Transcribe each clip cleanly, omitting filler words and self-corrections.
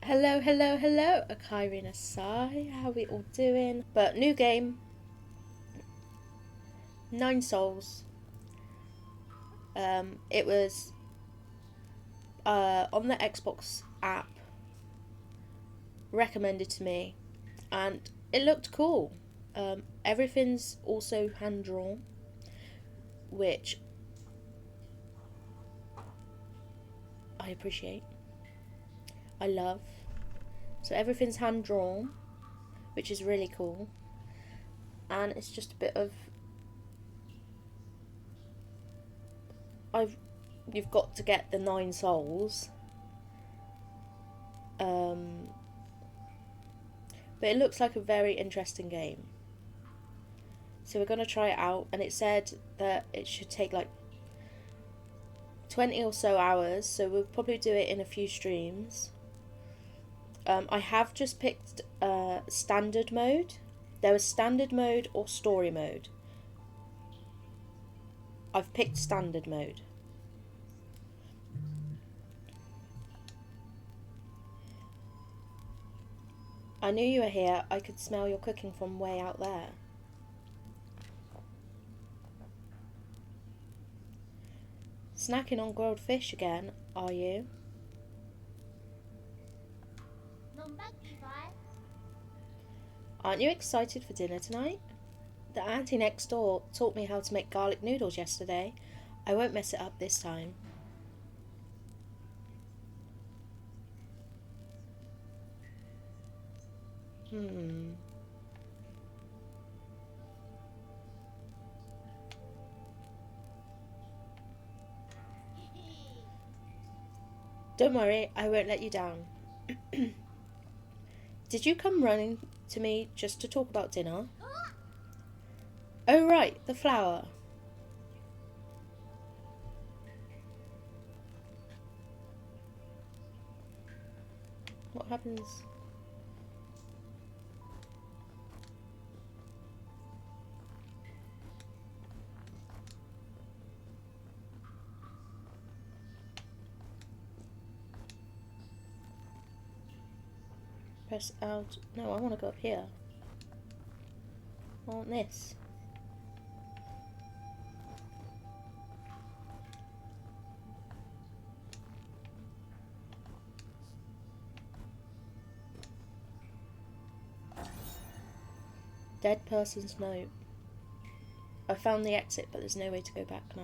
Hello, hello, hello, Akairi and Asai. How we all doing? But new game, 9 Souls. It was on the Xbox app, recommended to me, and it looked cool. Everything's also hand drawn, which I appreciate. I love. So everything's hand drawn, which is really cool. And it's just a bit of you've got to get the 9 souls. But it looks like a very interesting game. So we're gonna try it out, and it said that it should take like 20 or so hours, so we'll probably do it in a few streams. I have just picked standard mode. There was standard mode or story mode. I've picked standard mode. I knew you were here. I could smell your cooking from way out there. Snacking on grilled fish again, are you? Aren't you excited for dinner tonight? The auntie next door taught me how to make garlic noodles yesterday. I won't mess it up this time. Don't worry, I won't let you down. Did you come running to me just to talk about dinner? Oh right, the flower. What happens? Press out. No, I want to go up here. I want this. Dead person's note. I found the exit, but there's no way to go back now.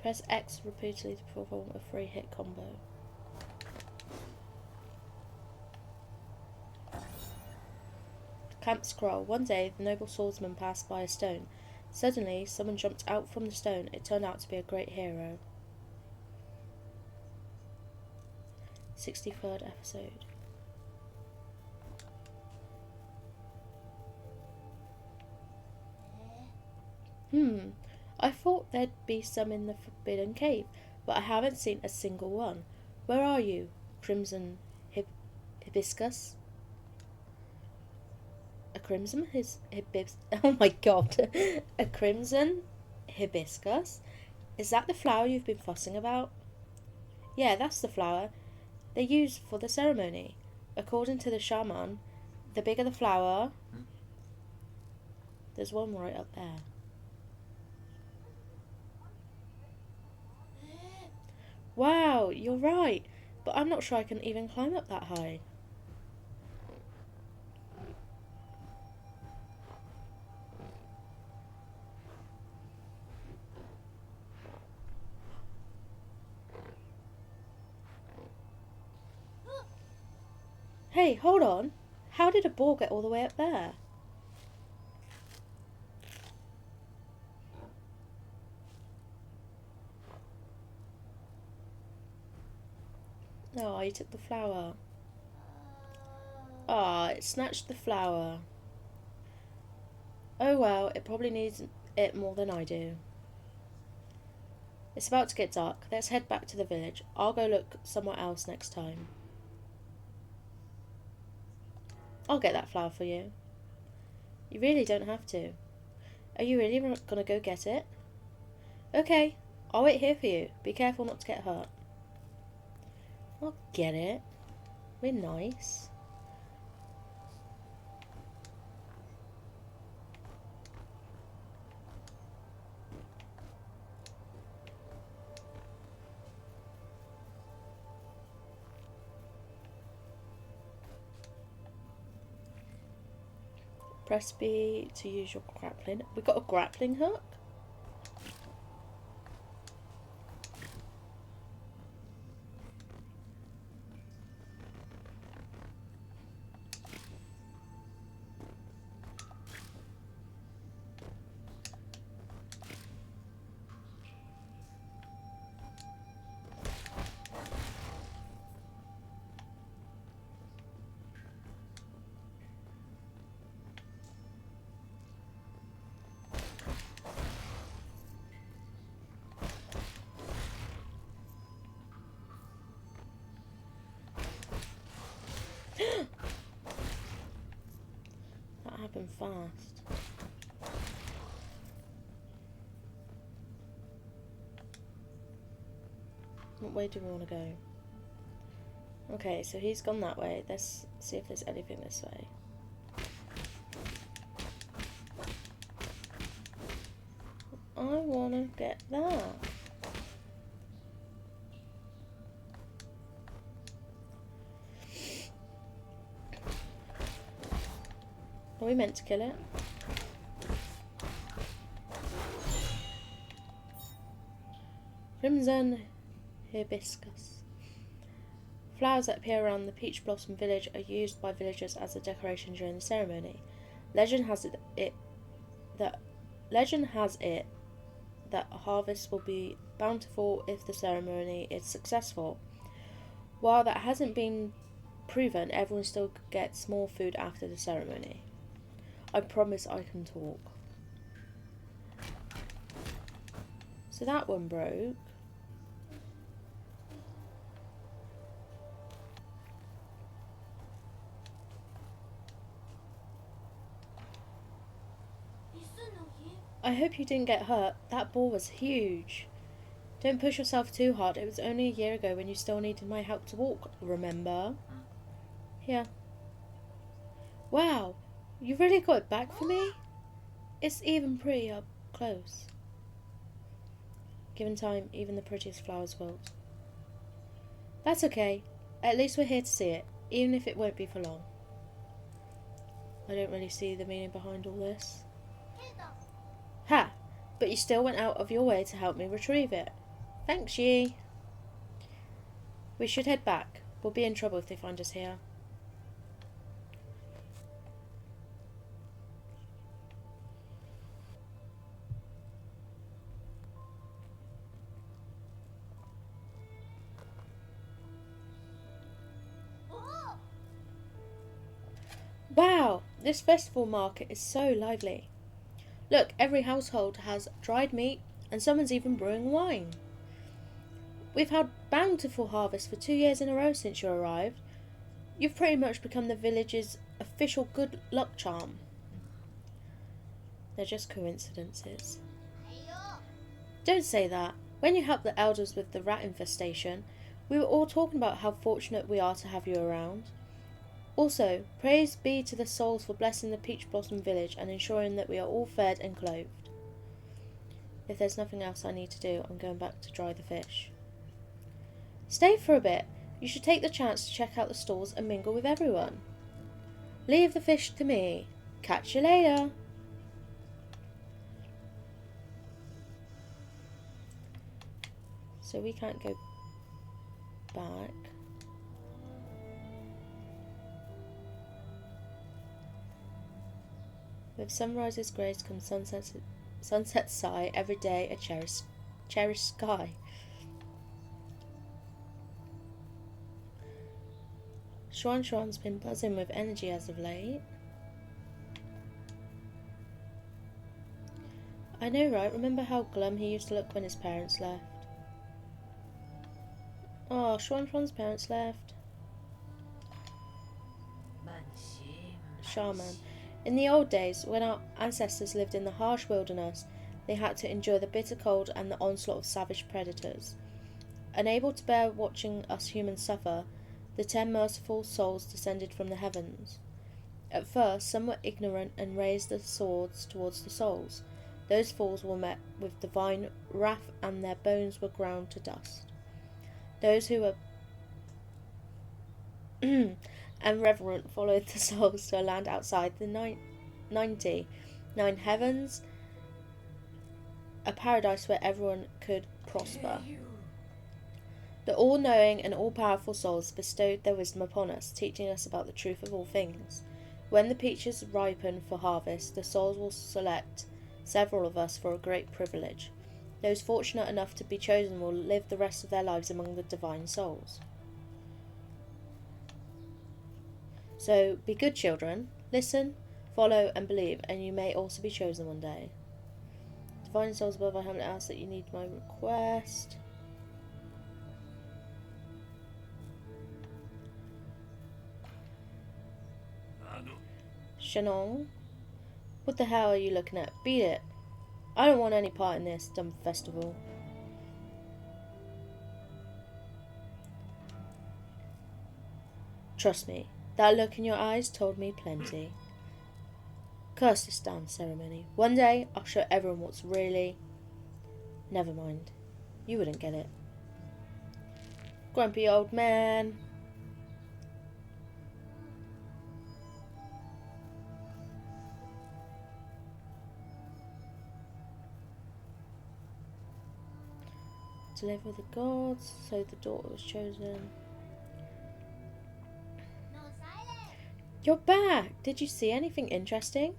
Press X repeatedly to perform a 3-hit combo. Camp scroll. One day, the noble swordsman passed by a stone. Suddenly, someone jumped out from the stone. It turned out to be a great hero. 63rd episode. I thought there'd be some in the Forbidden Cave, but I haven't seen a single one. Where are you, Crimson Hibiscus? A crimson oh my god. A crimson hibiscus? Is that the flower you've been fussing about? Yeah, that's the flower they use for the ceremony. According to the shaman, the bigger the flower... There's one right up there. Wow, you're right. But I'm not sure I can even climb up that high. Hey, hold on. How did a ball get all the way up there? Oh, you took the flower. Ah, it snatched the flower. Oh well, it probably needs it more than I do. It's about to get dark. Let's head back to the village. I'll go look somewhere else next time. I'll get that flower for you. You really don't have to. Are you really gonna go get it? Okay, I'll wait here for you. Be careful not to get hurt. I'll get it. We're nice. Press B to use your grappling. We got a grappling hook? That happened fast. What way do we want to go? Okay, so he's gone that way. Let's see if there's anything this way. I want to get that. Are we meant to kill it? Crimson hibiscus. Flowers that appear around the Peach Blossom village are used by villagers as a decoration during the ceremony. Legend has it that a harvest will be bountiful if the ceremony is successful. While that hasn't been proven, everyone still gets more food after the ceremony. I promise I can talk. So that one broke. I hope you didn't get hurt. That ball was huge. Don't push yourself too hard. It was only a year ago when you still needed my help to walk, remember? Here. Wow, you really got it back for me? It's even pretty up close. Given time, even the prettiest flowers wilt. That's okay. At least we're here to see it, even if it won't be for long. I don't really see the meaning behind all this. Ha! But you still went out of your way to help me retrieve it. Thanks, Yi. We should head back. We'll be in trouble if they find us here. Wow! This festival market is so lively. Look, every household has dried meat and someone's even brewing wine. We've had bountiful harvests for 2 years in a row since you arrived. You've pretty much become the village's official good luck charm. They're just coincidences. Don't say that. When you helped the elders with the rat infestation, we were all talking about how fortunate we are to have you around. Also, praise be to the souls for blessing the Peach Blossom village and ensuring that we are all fed and clothed. If there's nothing else I need to do, I'm going back to dry the fish. Stay for a bit. You should take the chance to check out the stalls and mingle with everyone. Leave the fish to me. Catch you later. So we can't go back. With sunrise's grace comes sunset's sigh, every day a cherished sky. Shuan's been buzzing with energy as of late. I know, right? Remember how glum he used to look when his parents left? Oh, Shuan's parents left. Shaman. In the old days, when our ancestors lived in the harsh wilderness, they had to endure the bitter cold and the onslaught of savage predators. Unable to bear watching us humans suffer, the 10 merciful souls descended from the heavens. At first, some were ignorant and raised their swords towards the souls. Those fools were met with divine wrath and their bones were ground to dust. Those who were and reverent followed the souls to a land outside the 99 heavens, a paradise where everyone could prosper. The all-knowing and all-powerful souls bestowed their wisdom upon us, teaching us about the truth of all things. When the peaches ripen for harvest, the souls will select several of us for a great privilege. Those fortunate enough to be chosen will live the rest of their lives among the divine souls. So, be good children, listen, follow and believe, and you may also be chosen one day. Divine souls above, I humbly ask that you need my request. Shanong, what the hell are you looking at? Beat it. I don't want any part in this dumb festival. Trust me, that look in your eyes told me plenty. Curse this damn ceremony. One day, I'll show everyone what's really... Never mind. You wouldn't get it. Grumpy old man. To live with the gods, so the daughter was chosen. You're back! Did you see anything interesting?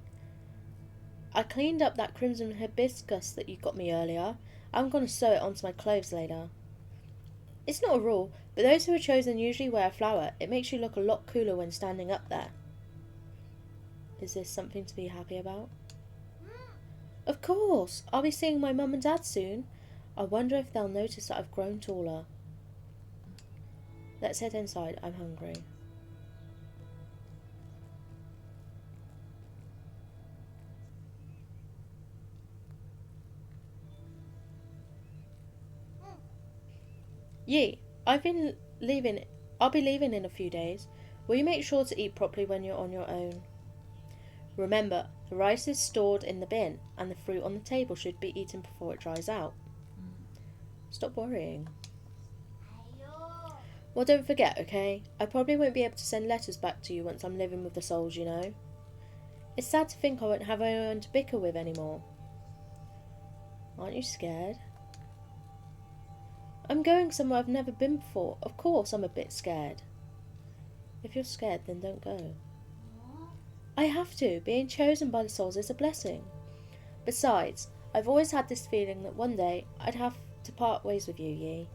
I cleaned up that crimson hibiscus that you got me earlier. I'm going to sew it onto my clothes later. It's not a rule, but those who are chosen usually wear a flower. It makes you look a lot cooler when standing up there. Is this something to be happy about? Of course! I'll be seeing my mum and dad soon. I wonder if they'll notice that I've grown taller. Let's head inside. I'm hungry. Yi, I'll be leaving in a few days. Will you make sure to eat properly when you're on your own? Remember, the rice is stored in the bin, and the fruit on the table should be eaten before it dries out. Stop worrying. Well, don't forget, okay? I probably won't be able to send letters back to you once I'm living with the souls, you know? It's sad to think I won't have anyone to bicker with anymore. Aren't you scared? I'm going somewhere I've never been before. Of course I'm a bit scared. If you're scared, then don't go. I have to. Being chosen by the souls is a blessing. Besides, I've always had this feeling that one day I'd have to part ways with you, Yi.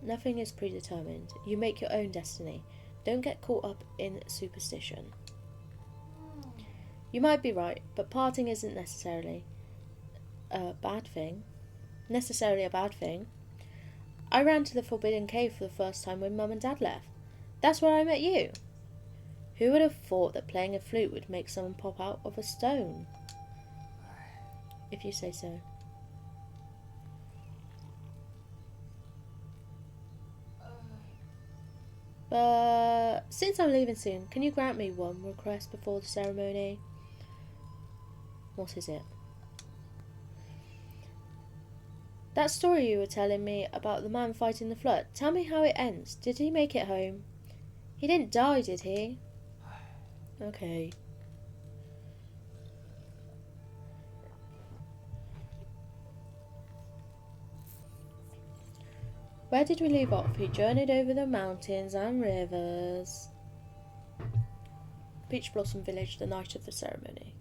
Nothing is predetermined. You make your own destiny. Don't get caught up in superstition. You might be right, but parting isn't necessarily a bad thing. I ran to the Forbidden Cave for the first time when Mum and Dad left. That's where I met you. Who would have thought that playing a flute would make someone pop out of a stone? If you say so. Since I'm leaving soon, can you grant me one request before the ceremony? What is it? That story you were telling me about the man fighting the flood, tell me how it ends. Did he make it home? He didn't die, did he? Okay. Where did we leave off? He journeyed over the mountains and rivers. Peach Blossom Village, the night of the ceremony.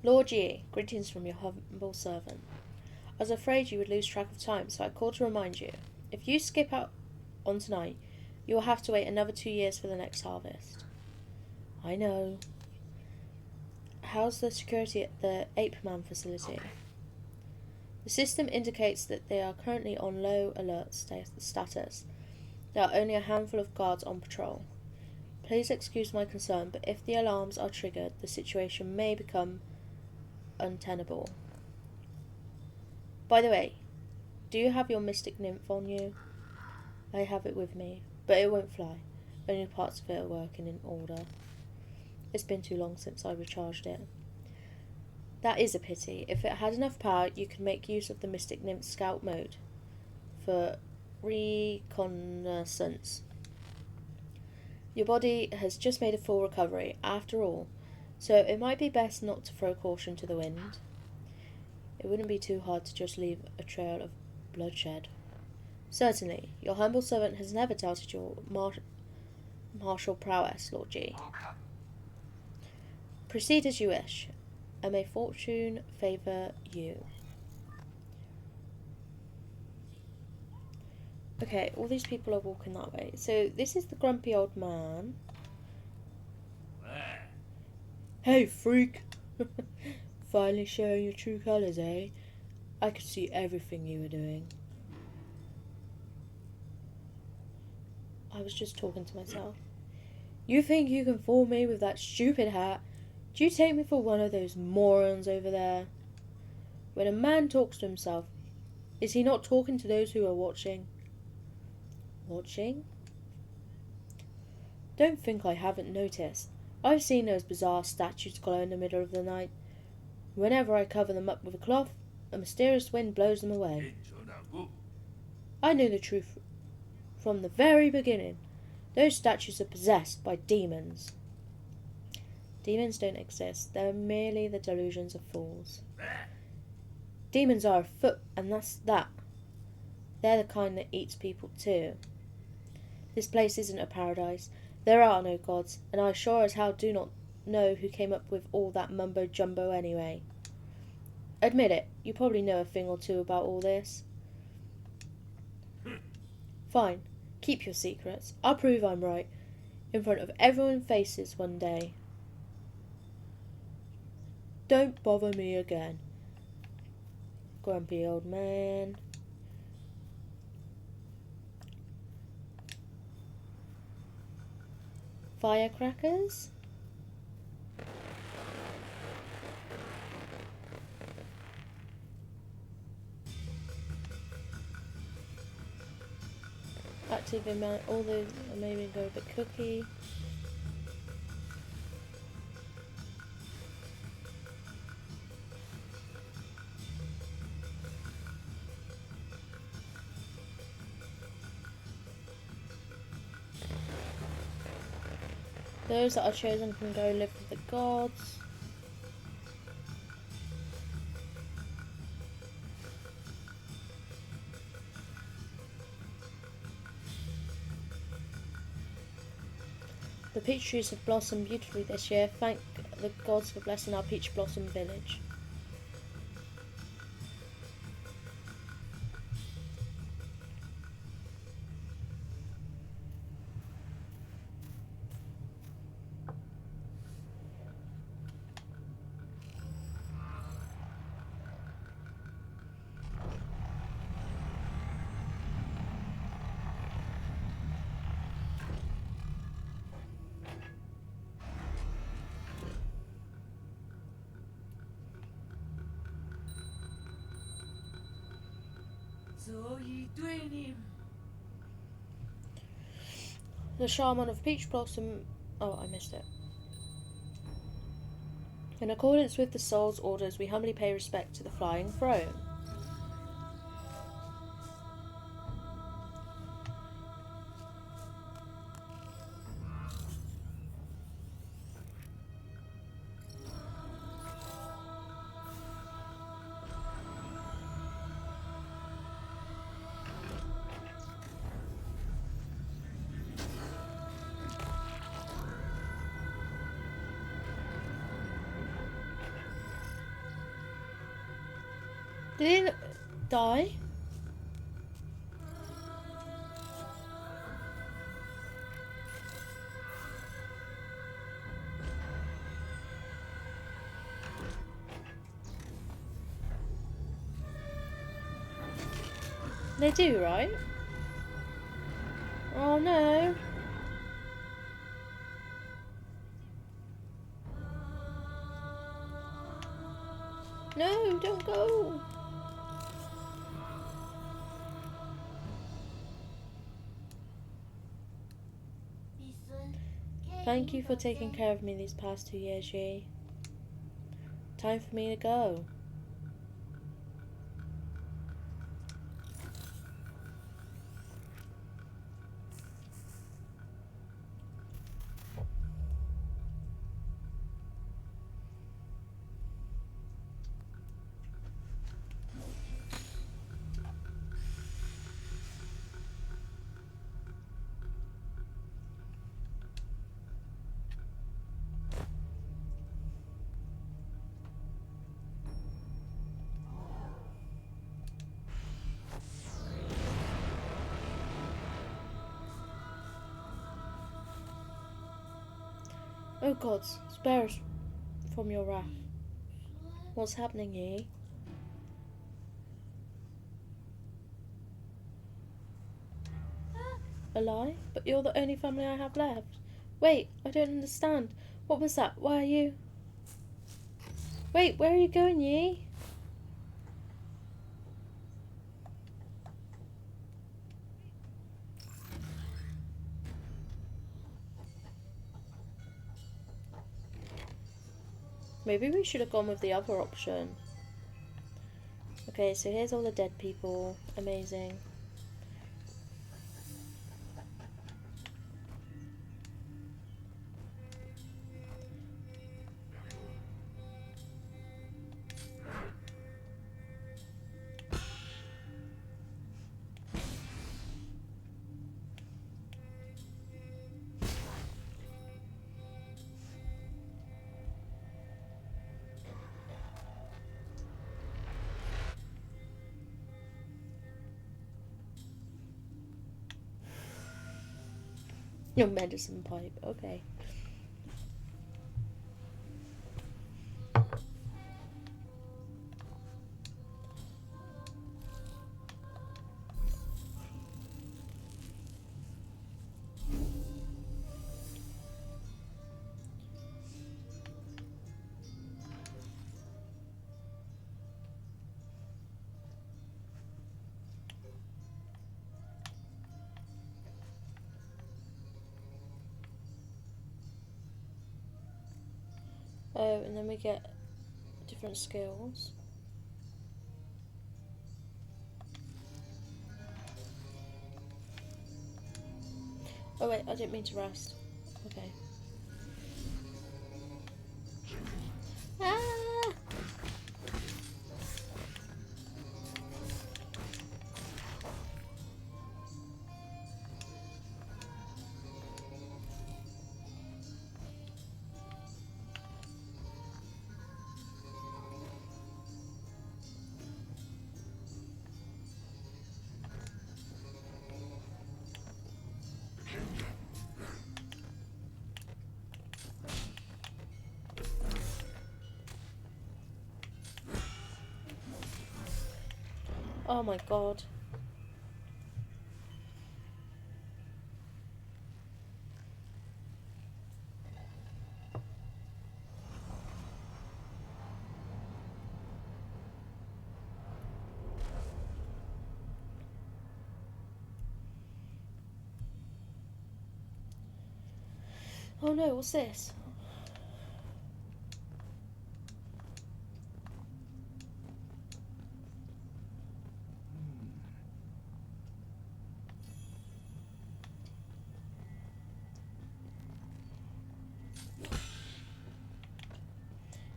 Lord Yi, greetings from your humble servant. I was afraid you would lose track of time, so I called to remind you. If you skip out on tonight, you will have to wait another 2 years for the next harvest. I know. How's the security at the Ape Man facility? The system indicates that they are currently on low alert status. There are only a handful of guards on patrol. Please excuse my concern, but if the alarms are triggered, the situation may become untenable. By the way, do you have your mystic nymph on you? I have it with me, but it won't fly. Only parts of it are working in order. It's been too long since I recharged it. That is a pity. If it had enough power, you could make use of the Mystic Nymph Scout mode for reconnaissance. Your body has just made a full recovery, after all, so it might be best not to throw caution to the wind. It wouldn't be too hard to just leave a trail of bloodshed. Certainly, your humble servant has never doubted your martial prowess, Lord G. Proceed as you wish, and may fortune favour you. Okay, all these people are walking that way. So this is the grumpy old man. Hey, freak! Finally showing your true colours, eh? I could see everything you were doing. I was just talking to myself. You think you can fool me with that stupid hat? Do you take me for one of those morons over there? When a man talks to himself, is he not talking to those who are watching? Watching? Don't think I haven't noticed. I've seen those bizarre statues glow in the middle of the night. Whenever I cover them up with a cloth, a mysterious wind blows them away. I knew the truth from the very beginning. Those statues are possessed by demons. Demons don't exist. They're merely the delusions of fools. Demons are afoot, and that's that. They're the kind that eats people too. This place isn't a paradise. There are no gods, and I sure as hell do not know who came up with all that mumbo-jumbo anyway. Admit it, you probably know a thing or two about all this. Fine, keep your secrets. I'll prove I'm right, in front of everyone's faces one day. Don't bother me again. Grumpy old man. Firecrackers? Active in all those maybe go a bit cookie. Those that are chosen can go live with the gods. The peach trees have blossomed beautifully this year. Thank the gods for blessing our peach blossom village. The shaman of Peach Blossom... Oh, I missed it. In accordance with the soul's orders, we humbly pay respect to the flying throne. Did he die? They do, right? Oh no. No, don't go. Thank you for taking care of me these past 2 years, Yi. Time for me to go. Oh gods, spare us from your wrath. What's happening, Yi? A lie? But you're the only family I have left. Wait, I don't understand. What was that? Why are you... Wait, where are you going, Yi? Maybe we should have gone with the other option. Okay, so here's all the dead people. Amazing. Your medicine pipe, okay. Oh, and then we get different skills. Oh wait, I didn't mean to rest. Okay. Ah! Oh my god. Oh no, what's this?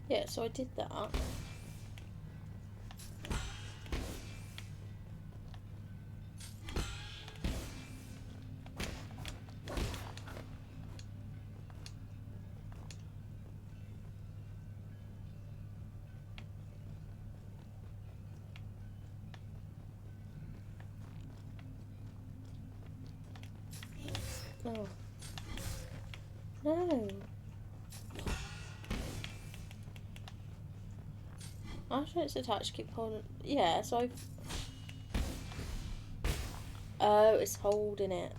Yeah, so I did that. Oh. No. After it's attached, keep holding. Yeah, so I've. Oh, it's holding it.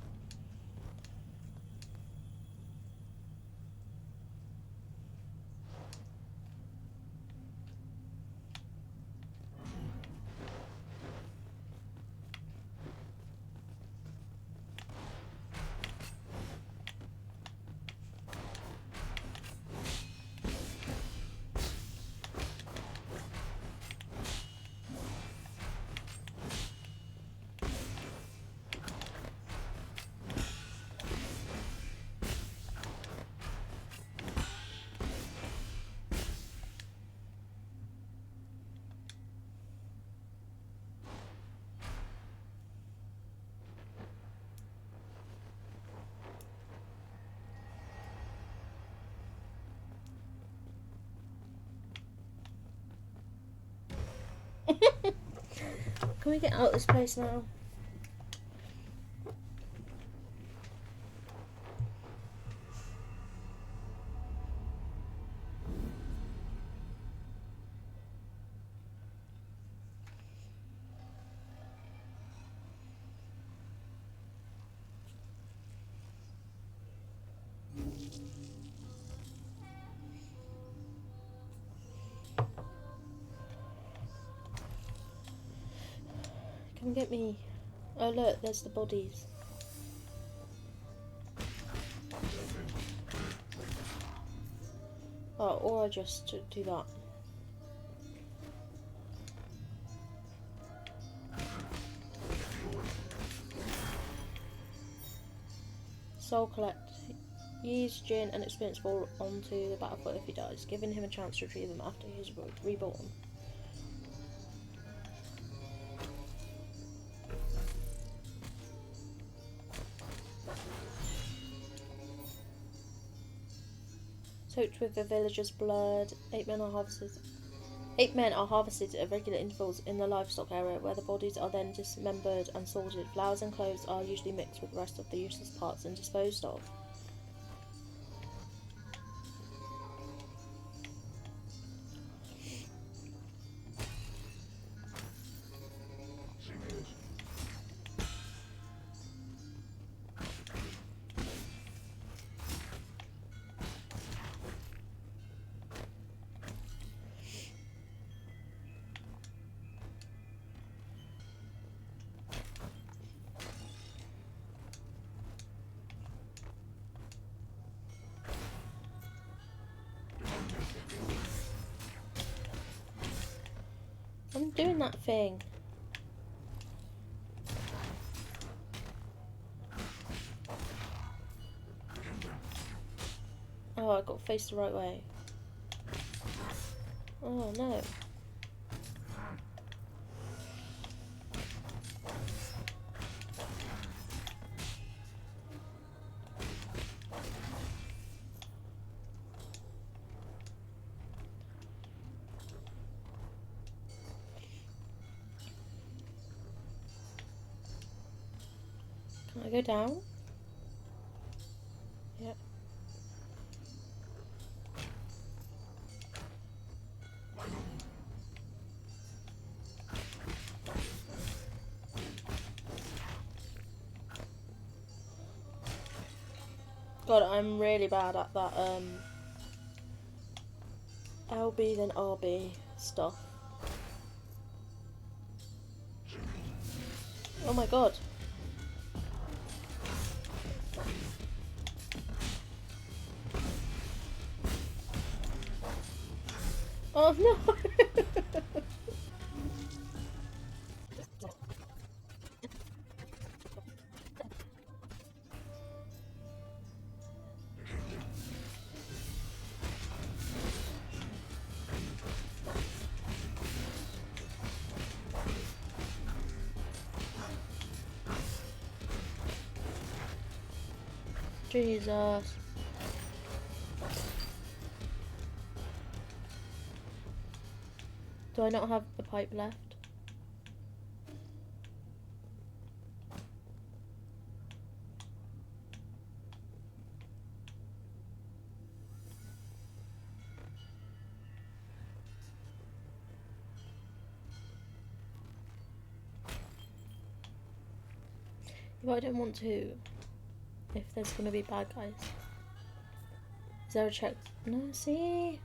Can we get out of this place now? Come get me. Oh look, there's the bodies. Oh, or I just do that. Soul collect. Use Jin and experience ball onto the battlefield if he dies, giving him a chance to retrieve them after he is reborn. Soaked with the villagers' blood, 8 men are harvested. 8 men are harvested at regular intervals in the livestock area, where the bodies are then dismembered and sorted. Flowers and cloves are usually mixed with the rest of the useless parts and disposed of. I'm doing that thing. Oh, I got faced the right way. Oh no. Can I go down? Yep. God, I'm really bad at that LB then RB stuff. Oh my god. Oh no! Jesus. Do I not have a pipe left? But I don't want to. If there's gonna be bad guys. Is there a check? No, see?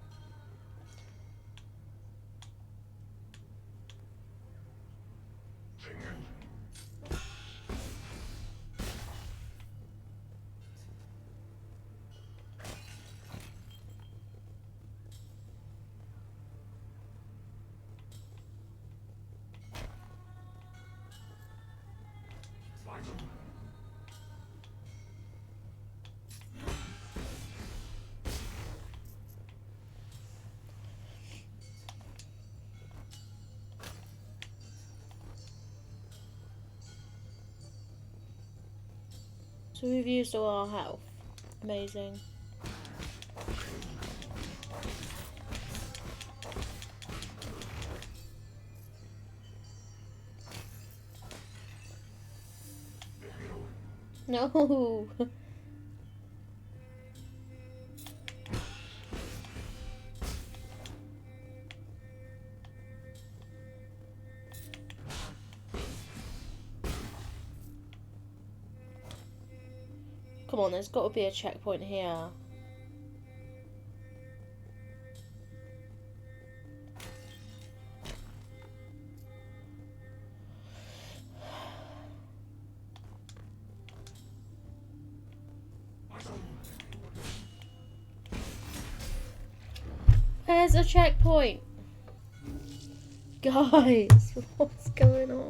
So we've used all our health. Amazing. No. Come on, there's got to be a checkpoint here. Where's a checkpoint? Guys, what's going on?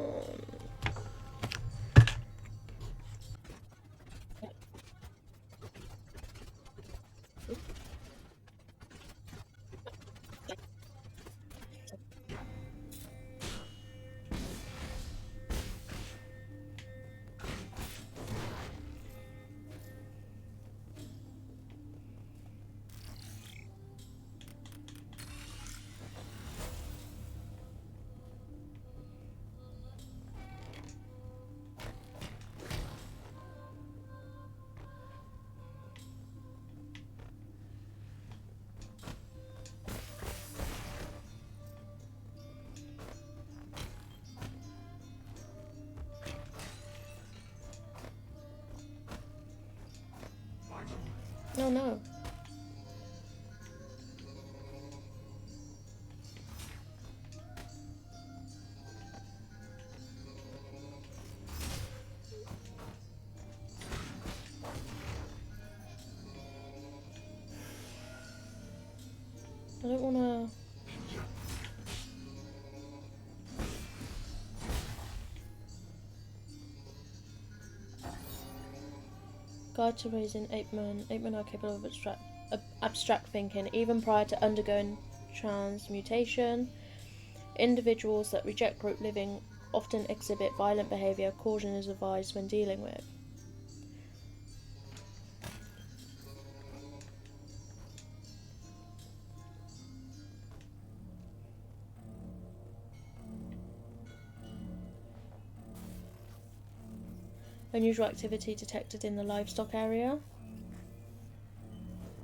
No, no. I don't wanna... Guide to raising ape men. Ape men are capable of abstract thinking, even prior to undergoing transmutation. Individuals that reject group living often exhibit violent behaviour. Caution is advised when dealing with. Unusual activity detected in the livestock area.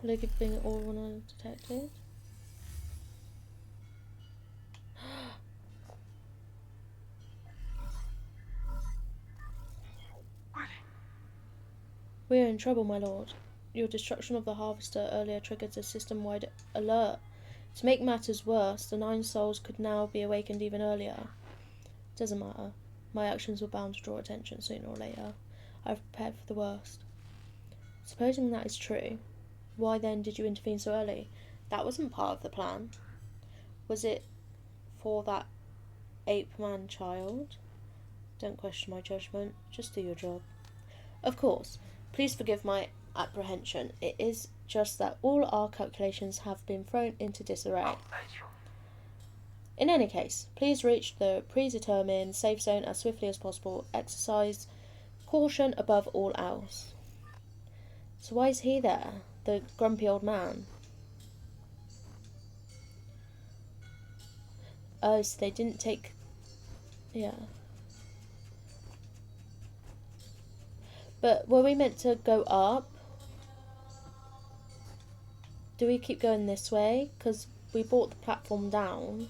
Look being all detected. We are in trouble, my lord. Your destruction of the harvester earlier triggered a system-wide alert. To make matters worse, the 9 souls could now be awakened even earlier. Doesn't matter. My actions were bound to draw attention sooner or later. I've prepared for the worst. Supposing that is true, why then did you intervene so early? That wasn't part of the plan. Was it for that ape-man child? Don't question my judgment. Just do your job. Of course. Please forgive my apprehension. It is just that all our calculations have been thrown into disarray. In any case, please reach the predetermined safe zone as swiftly as possible. Exercise caution above all else. So why is he there? The grumpy old man. Oh, so they didn't take... Yeah. But were we meant to go up? Do we keep going this way? Because we brought the platform down.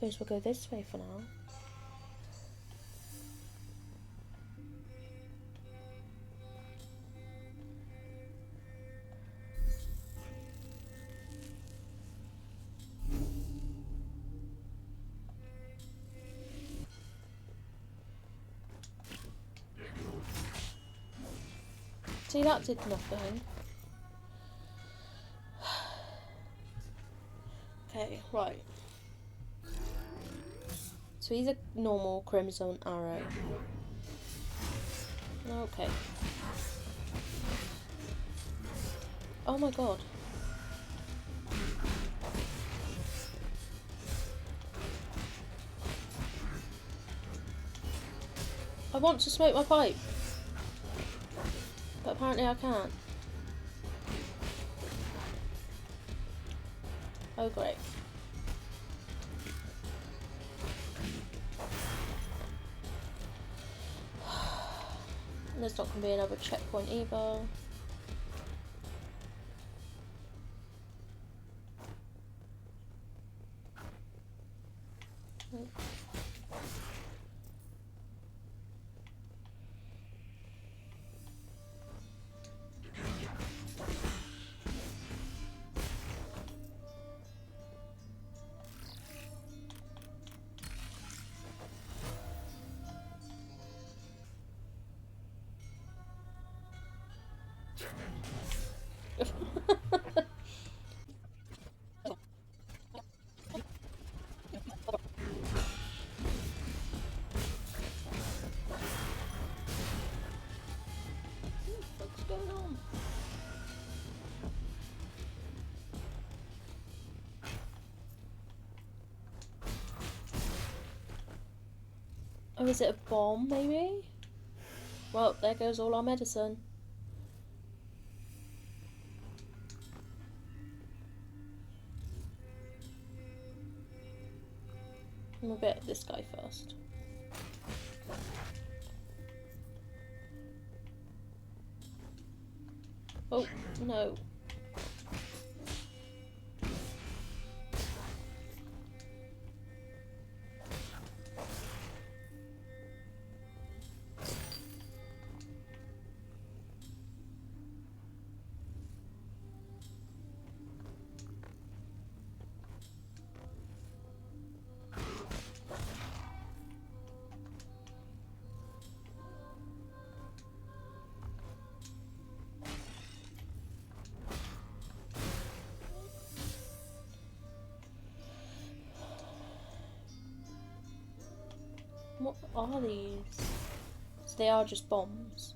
suppose we'll go this way for now. See, that did nothing. Okay, right. So he's a normal crimson arrow. Okay. Oh my god. I want to smoke my pipe. But apparently I can't. Oh great. There's not going to be another checkpoint either. What's going on? Oh, is it a bomb, maybe? Well, there goes all our medicine. I'm gonna bet this guy first. Oh, no. What are these? So they are just bombs.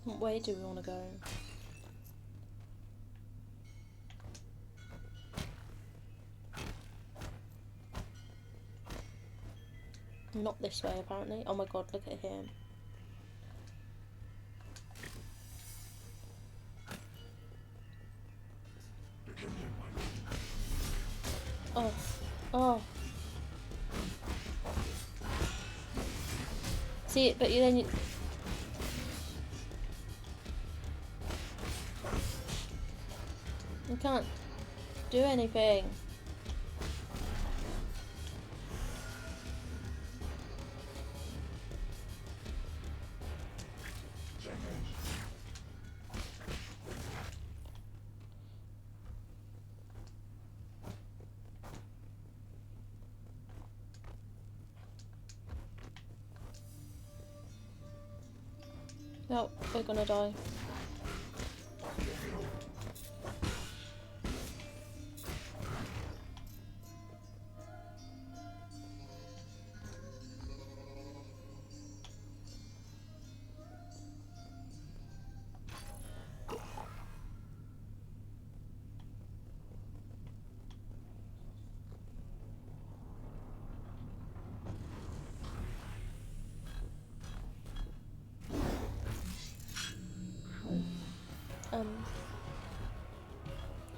What way do we want to go? Not this way, apparently. Oh my god, look at him. Oh. Oh. See, but you then... You can't do anything. No, we're gonna die.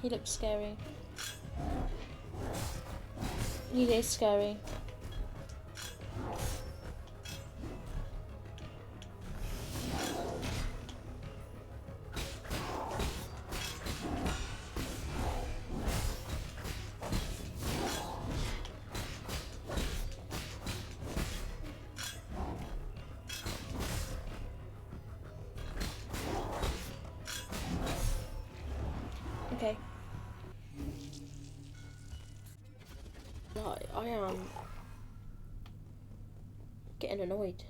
He looks scary. He is scary. Okay. I am getting annoyed.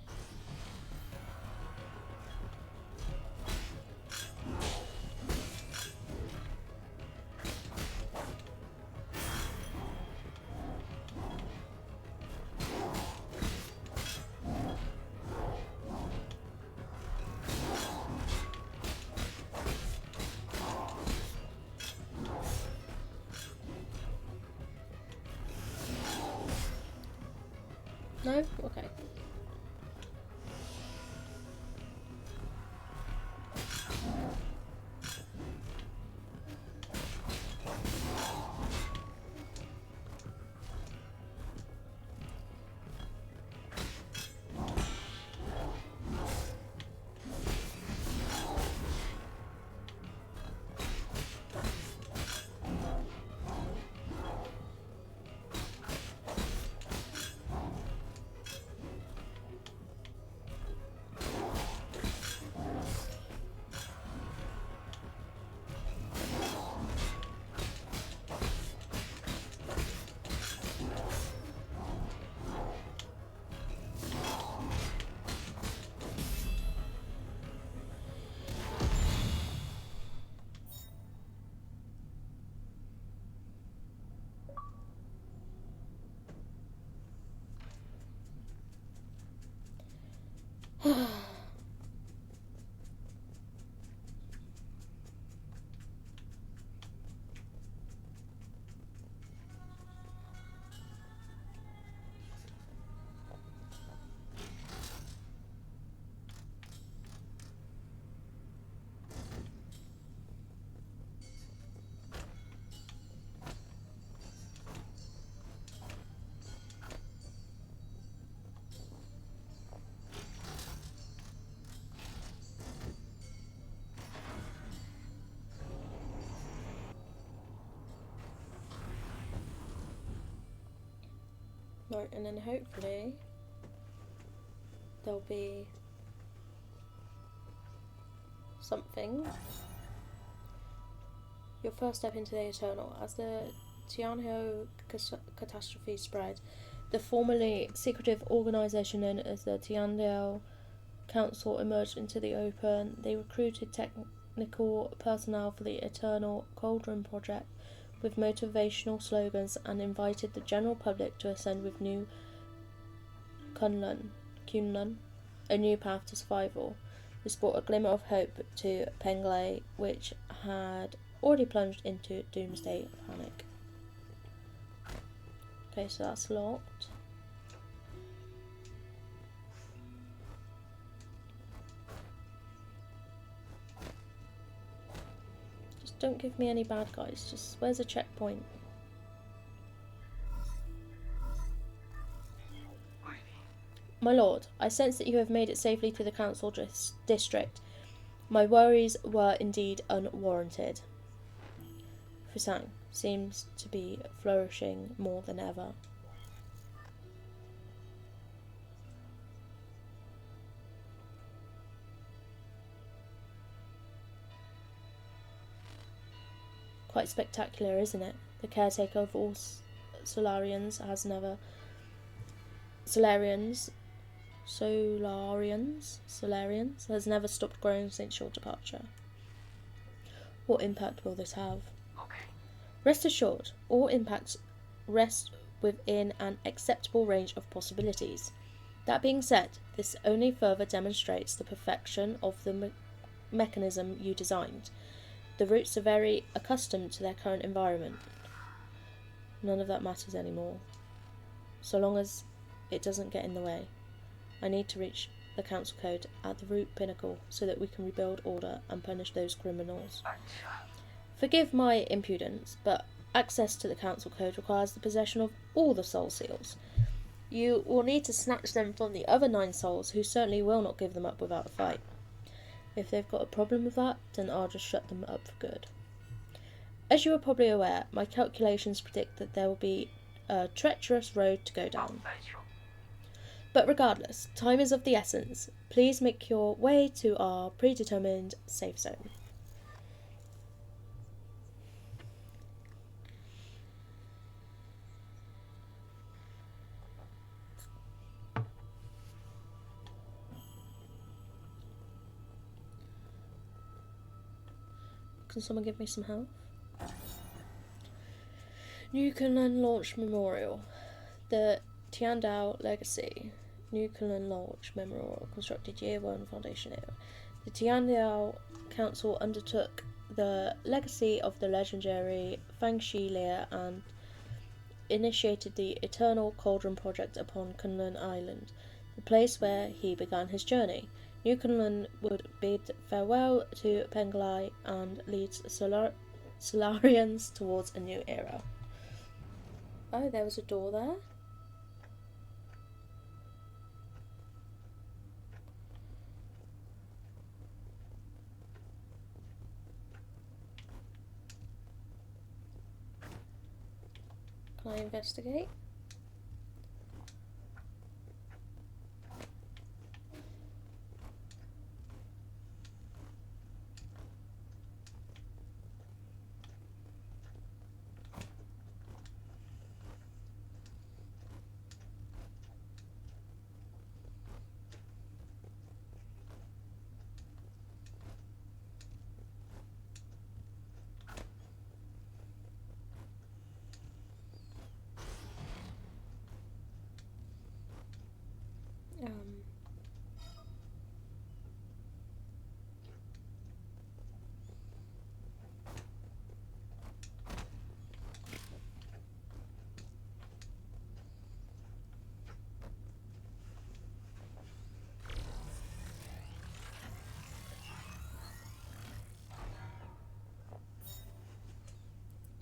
No? Okay. Right, and then hopefully there'll be something. Your first step into the Eternal. As the Tianhou catastrophe spread, the formerly secretive organisation known as the Tiandao Council emerged into the open. They recruited technical personnel for the Eternal Cauldron project with motivational slogans and invited the general public to ascend with new Kunlun, a new path to survival. This brought a glimmer of hope to Penglai, which had already plunged into doomsday panic. Okay, so that's locked. Just don't give me any bad guys. Just, where's a checkpoint? My lord, I sense that you have made it safely to the council district. My worries were indeed unwarranted. Fusang seems to be flourishing more than ever. Quite spectacular, isn't it? The caretaker of all Solarians has never... Solarians has never stopped growing since your departure. What impact will this have? Okay. Rest assured, all impacts rest within an acceptable range of possibilities. That being said, this only further demonstrates the perfection of the mechanism you designed. The roots are very accustomed to their current environment. None of that matters anymore, so long as it doesn't get in the way. I need to reach the council code at the root pinnacle so that we can rebuild order and punish those criminals. Forgive my impudence, but access to the council code requires the possession of all the soul seals. You will need to snatch them from the other 9 souls, who certainly will not give them up without a fight. If they've got a problem with that, then I'll just shut them up for good. As you are probably aware, my calculations predict that there will be a treacherous road to go down. But regardless, time is of the essence. Please make your way to our predetermined safe zone. Can someone give me some help? New Kunlun Launch Memorial. The Tiandao Legacy. New Kunlun Launch Memorial, constructed Year 1 Foundation era. The Tiandao Council undertook the legacy of the legendary Fang Shi Lia and initiated the Eternal Cauldron Project upon Kunlun Island, the place where he began his journey. New Kunlun would bid farewell to Penglai and leads Solarians towards a new era. Oh, there was a door there? Can I investigate?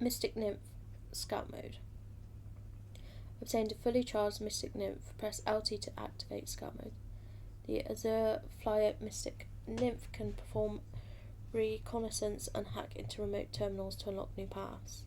Mystic Nymph Scout Mode. Obtained a fully charged Mystic Nymph. Press LT to activate Scout Mode. The Azure Flyer Mystic Nymph can perform reconnaissance and hack into remote terminals to unlock new paths.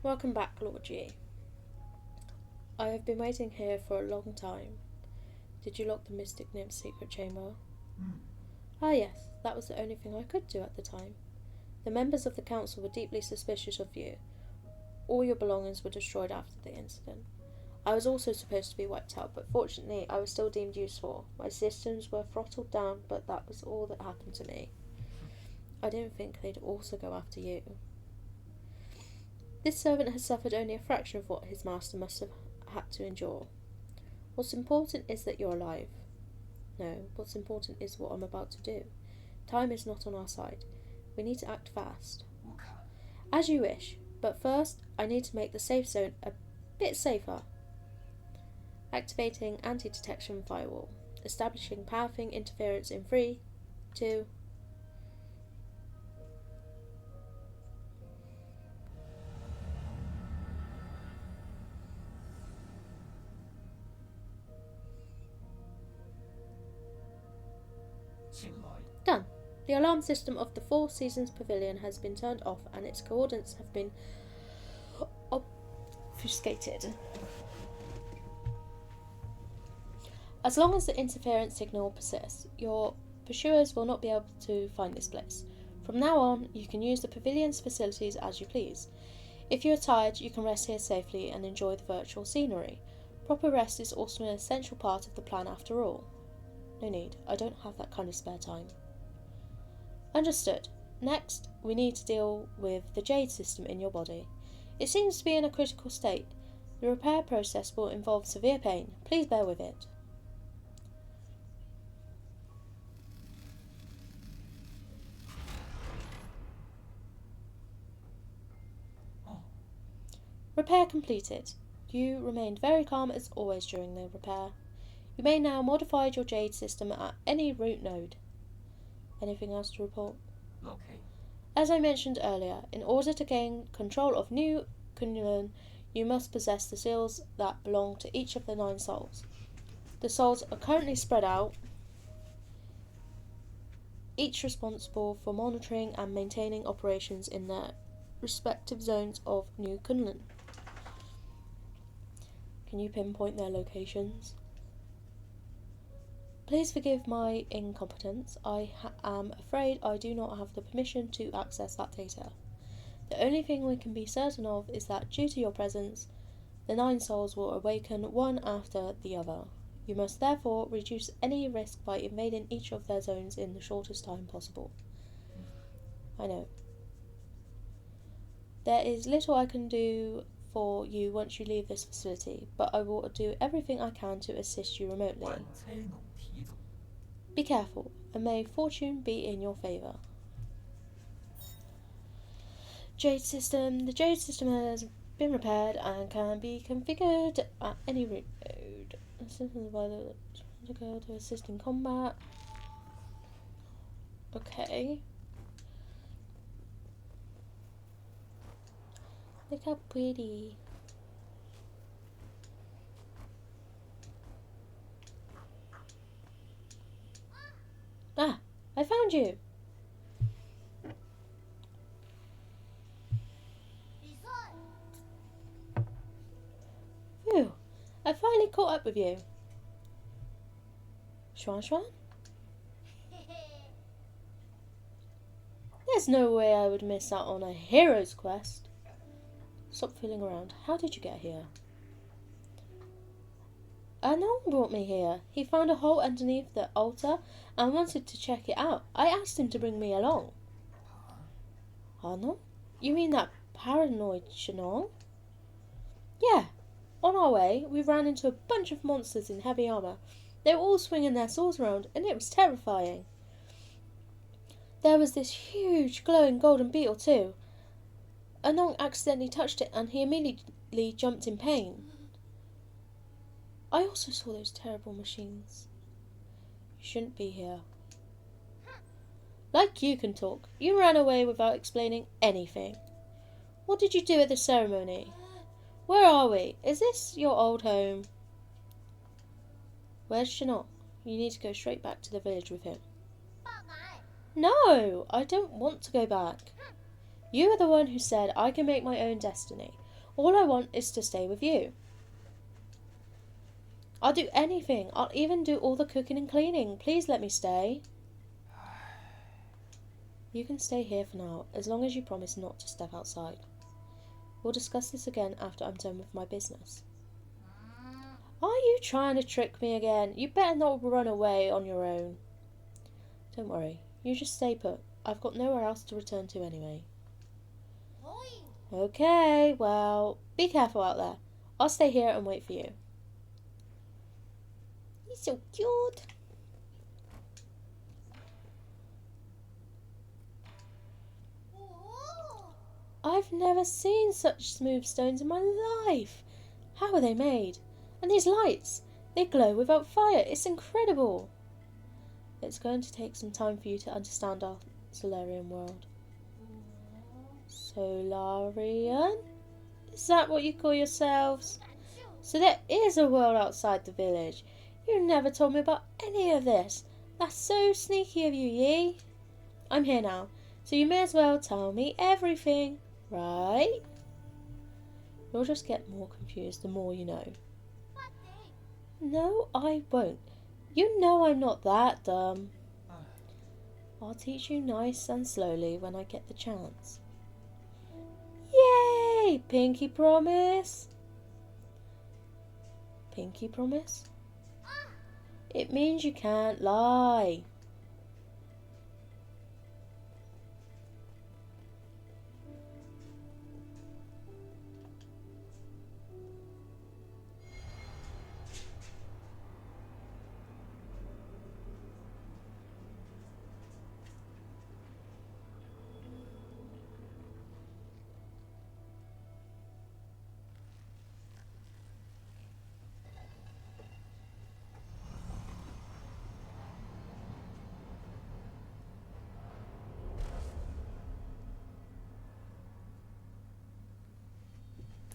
Welcome back, Lord Yi. I have been waiting here for a long time. Did you lock the Mystic Nymph's secret chamber? Ah yes, that was the only thing I could do at the time. The members of the council were deeply suspicious of you. All your belongings were destroyed after the incident. I was also supposed to be wiped out, but fortunately I was still deemed useful. My systems were throttled down, but that was all that happened to me. I didn't think they'd also go after you. This servant has suffered only a fraction of what his master must have had to endure. What's important is that you're alive. No, what's important is what I'm about to do. Time is not on our side. We need to act fast. As you wish, but first I need to make the safe zone a bit safer. Activating anti-detection firewall. Establishing pathing interference in 3, 2... Done. The alarm system of the Four Seasons Pavilion has been turned off and its coordinates have been obfuscated. As long as the interference signal persists, your pursuers will not be able to find this place. From now on, you can use the pavilion's facilities as you please. If you are tired, you can rest here safely and enjoy the virtual scenery. Proper rest is also an essential part of the plan after all. No need, I don't have that kind of spare time. Understood. Next, we need to deal with the jade system in your body. It seems to be in a critical state. The repair process will involve severe pain. Please bear with it. Repair completed. You remained very calm as always during the repair. You may now modify your jade system at any root node. Anything else to report? Okay. As I mentioned earlier, in order to gain control of New Kunlun, you must possess the seals that belong to each of the 9 souls. The souls are currently spread out, each responsible for monitoring and maintaining operations in their respective zones of New Kunlun. Can you pinpoint their locations? Please forgive my incompetence. I am afraid I do not have the permission to access that data. The only thing we can be certain of is that due to your presence, the 9 souls will awaken one after the other. You must therefore reduce any risk by invading each of their zones in the shortest time possible. I know. There is little I can do for you once you leave this facility, but I will do everything I can to assist you remotely. Be careful, and may fortune be in your favour. Jade system. The Jade system has been repaired and can be configured at any root node. Systems by the go to assist in combat. Okay. Look how pretty. Ah, I found you. Phew, I finally caught up with you. Schwan Schwan? There's no way I would miss out on a hero's quest. Stop fooling around. How did you get here? Anon brought me here. He found a hole underneath the altar and wanted to check it out. I asked him to bring me along. Anon? You mean that paranoid Shannon? Yeah. On our way, we ran into a bunch of monsters in heavy armour. They were all swinging their swords around, and it was terrifying. There was this huge glowing golden beetle too. Anon accidentally touched it and he immediately jumped in pain. I also saw those terrible machines. You shouldn't be here. Like you can talk. You ran away without explaining anything. What did you do at the ceremony? Where are we? Is this your old home? Where's Shinnok? You need to go straight back to the village with him. No, I don't want to go back. You are the one who said I can make my own destiny. All I want is to stay with you. I'll do anything. I'll even do all the cooking and cleaning. Please let me stay. You can stay here for now, as long as you promise not to step outside. We'll discuss this again after I'm done with my business. Are you trying to trick me again? You better not run away on your own. Don't worry. You just stay put. I've got nowhere else to return to anyway. Okay, well, be careful out there. I'll stay here and wait for you. He's so cute. I've never seen such smooth stones in my life. How are they made? And these lights, they glow without fire. It's incredible. It's going to take some time for you to understand our Solarian world. Solarian? Is that what you call yourselves? So there is a world outside the village. You never told me about any of this. That's so sneaky of you, Yi. I'm here now, so you may as well tell me everything, right? You'll just get more confused the more you know. No, I won't. You know I'm not that dumb. I'll teach you nice and slowly when I get the chance. Yay! Pinky promise? Pinky promise? It means you can't lie.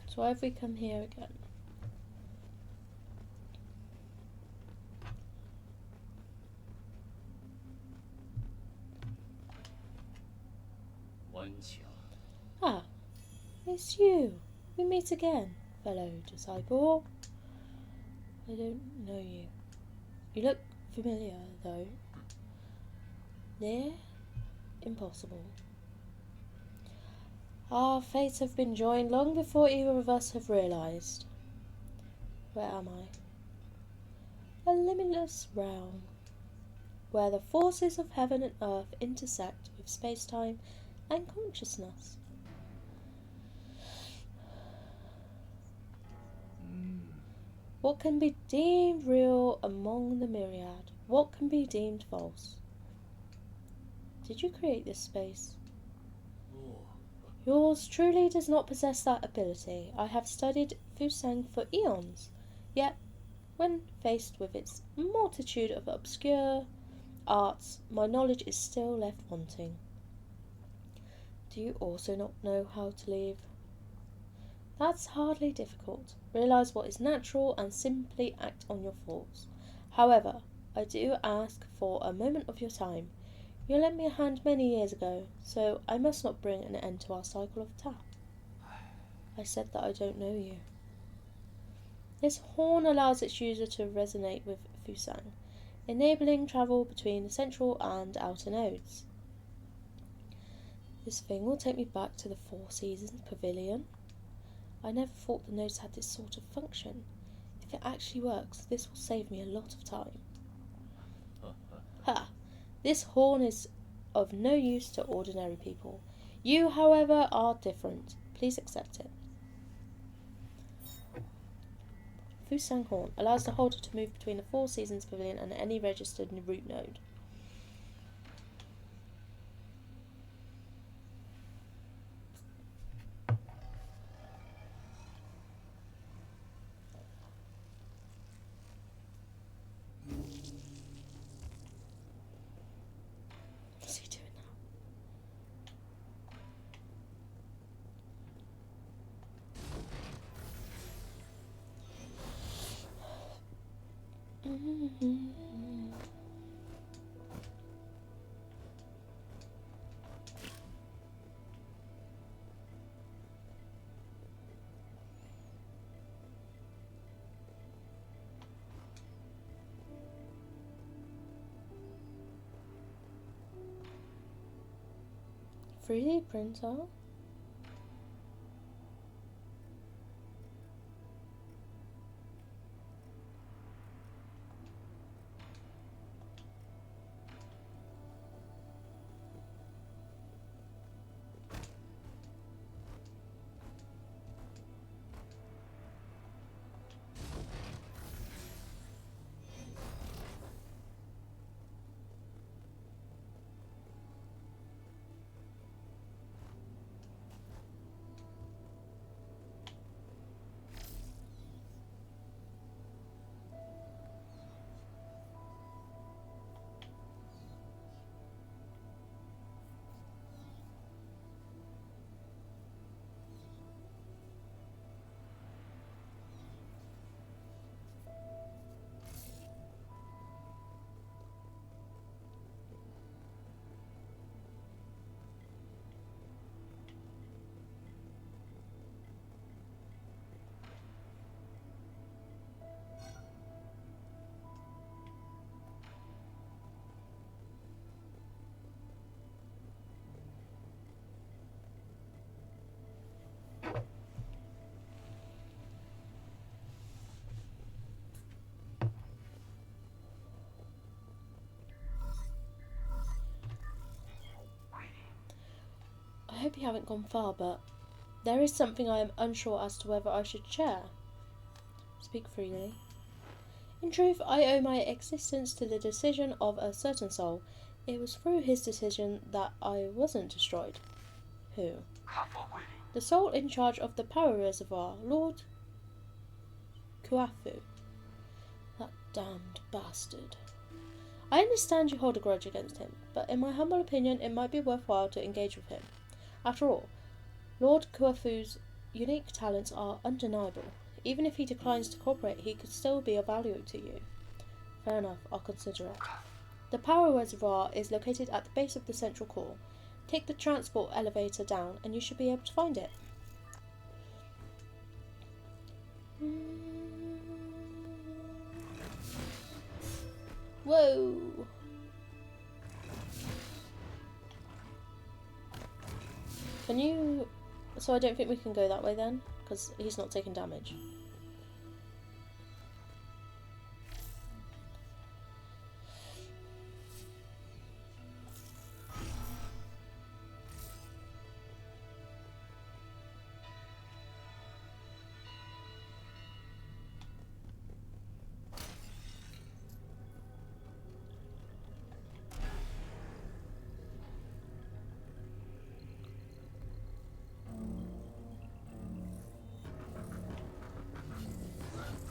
So why have we come here again? Ah, it's you. We meet again, fellow disciple. I don't know you. You look familiar, though. Near? Impossible. Our fates have been joined long before either of us have realised. Where am I? A limitless realm, where the forces of heaven and earth intersect with space-time and consciousness. What can be deemed real among the myriad? What can be deemed false? Did you create this space? Yours truly does not possess that ability. I have studied Fusang for eons, yet when faced with its multitude of obscure arts, my knowledge is still left wanting. Do you also not know how to leave? That's hardly difficult. Realise what is natural and simply act on your thoughts. However, I do ask for a moment of your time. You lent me a hand many years ago, so I must not bring an end to our cycle of attack. I said that I don't know you. This horn allows its user to resonate with Fusang, enabling travel between the central and outer nodes. This thing will take me back to the Four Seasons Pavilion. I never thought the nodes had this sort of function. If it actually works, this will save me a lot of time. Ha! This horn is of no use to ordinary people. You, however, are different. Please accept it. Fusang Horn allows the holder to move between the Four Seasons Pavilion and any registered root node. What's he doing now? .3D printer? hope you haven't gone far, but there is something I am unsure as to whether I should share. Speak freely. In truth, I owe my existence to the decision of a certain soul. It was through his decision that I wasn't destroyed. Who? The soul in charge of the power reservoir, Lord Kuafu. That damned bastard. I understand you hold a grudge against him, but in my humble opinion it might be worthwhile to engage with him. After all, Lord Kuafu's unique talents are undeniable. Even if he declines to cooperate, he could still be of value to you. Fair enough, I'll consider it. The power reservoir is located at the base of the central core. Take the transport elevator down and you should be able to find it. Whoa! Can you... So I don't think we can go that way then, because he's not taking damage.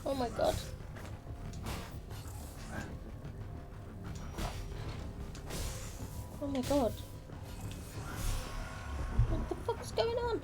Oh my god. Oh my god. What the fuck's going on?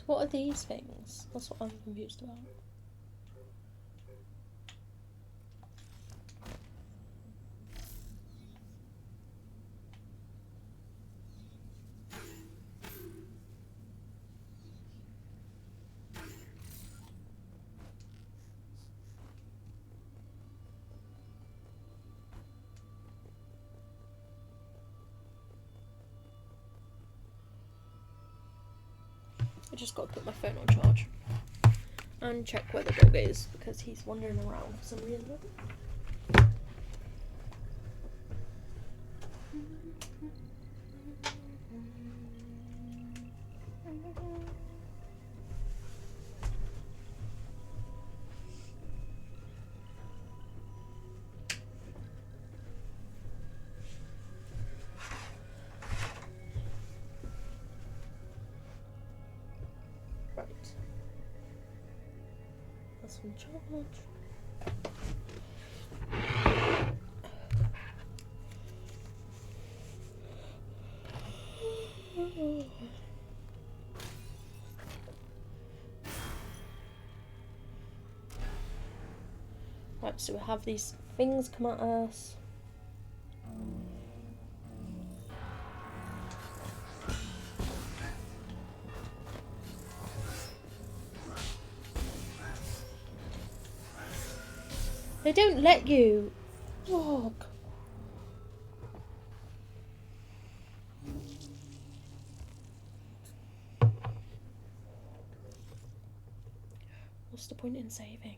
What are these things? That's what I'm confused about. I just got to put my phone on charge and check where the dog is because he's wandering around for some reason. Some charge. Right, so we have these things come at us. They don't let you walk. What's the point in saving?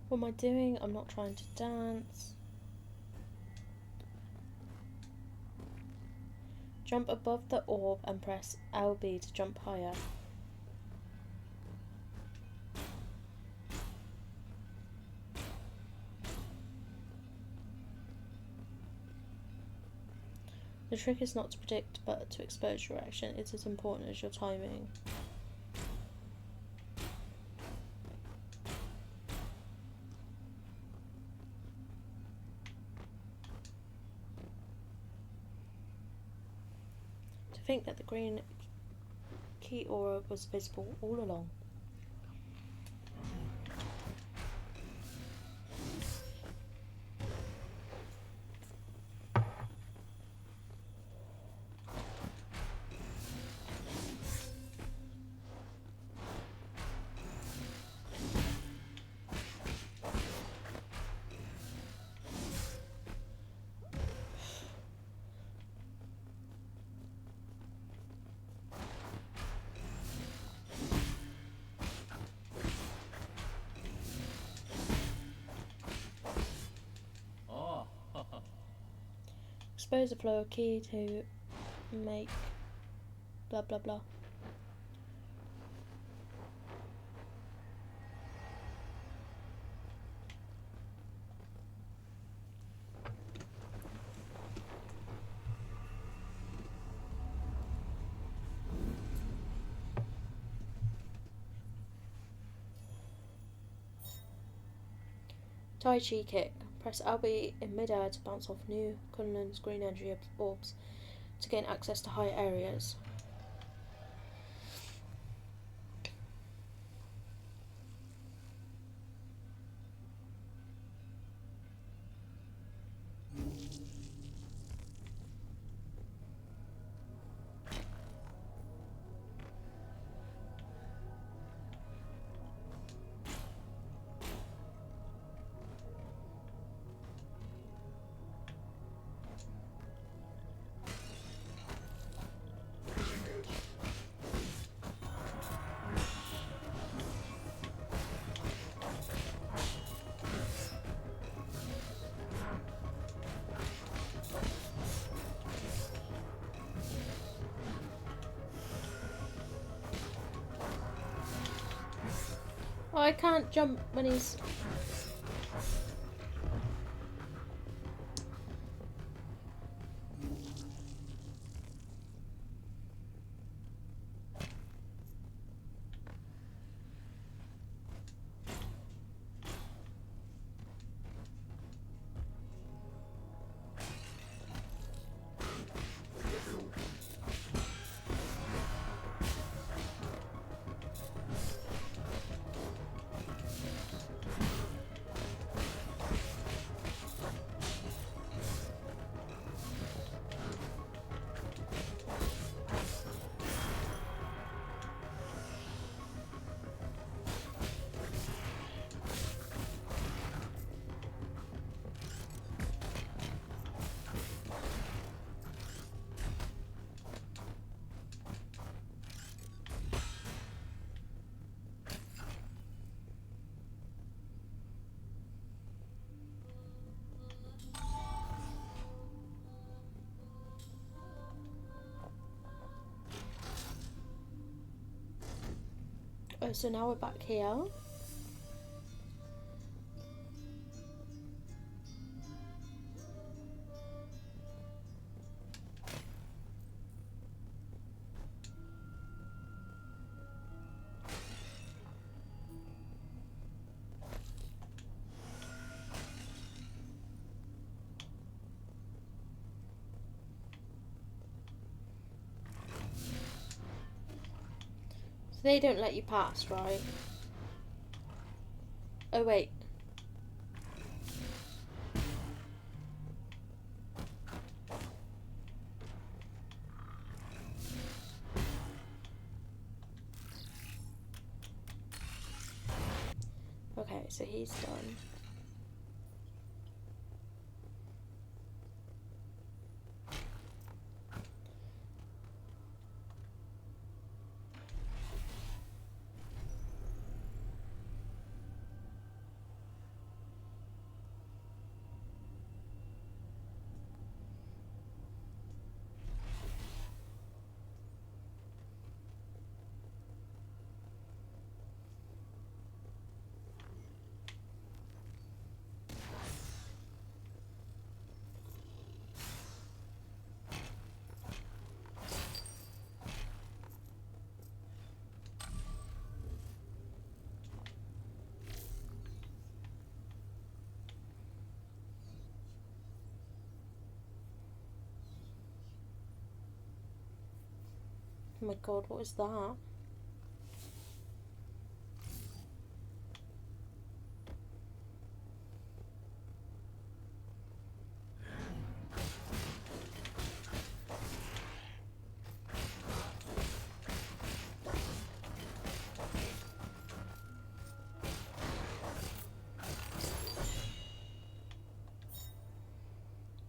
What am I doing? I'm not trying to dance. Jump above the orb and press LB to jump higher. The trick is not to predict but to expose your action. It's as important as your timing. To think that the green key aura was visible all along. Expose the flow key to make blah blah blah. Tai Chi kick. Press LB in mid-air to bounce off new Kunlun's green energy orbs to gain access to higher areas. Oh, I can't jump when he's... Oh, so now we're back here. So they don't let you pass, right? Oh, wait. Okay, so he's done. Oh my god, what was that?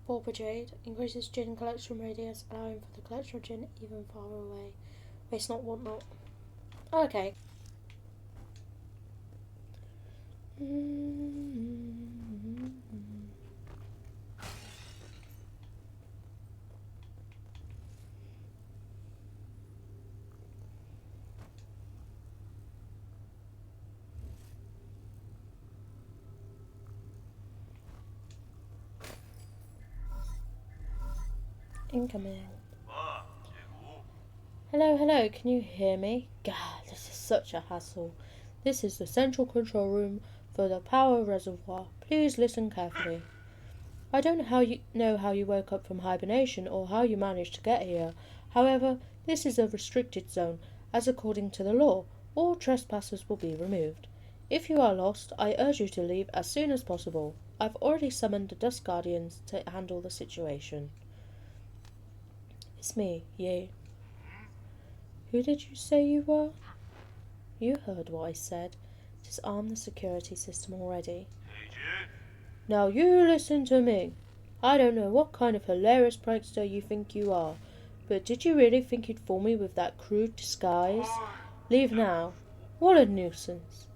Purple Jade increases gin collection radius, allowing for the collection of gin even farther away. Waste not, want not. Oh, okay. Incoming. Hello, hello, can you hear me? God, this is such a hassle. This is the central control room for the power reservoir. Please listen carefully. I don't know how you woke up from hibernation or how you managed to get here. However, this is a restricted zone, as according to the law, all trespassers will be removed. If you are lost, I urge you to leave as soon as possible. I've already summoned the Dust Guardians to handle the situation. It's me, Ye. Who did you say you were? You heard what I said. Disarm the security system already. Now you listen to me. I don't know what kind of hilarious prankster you think you are, but did you really think you'd fool me with that crude disguise? Leave now. What a nuisance.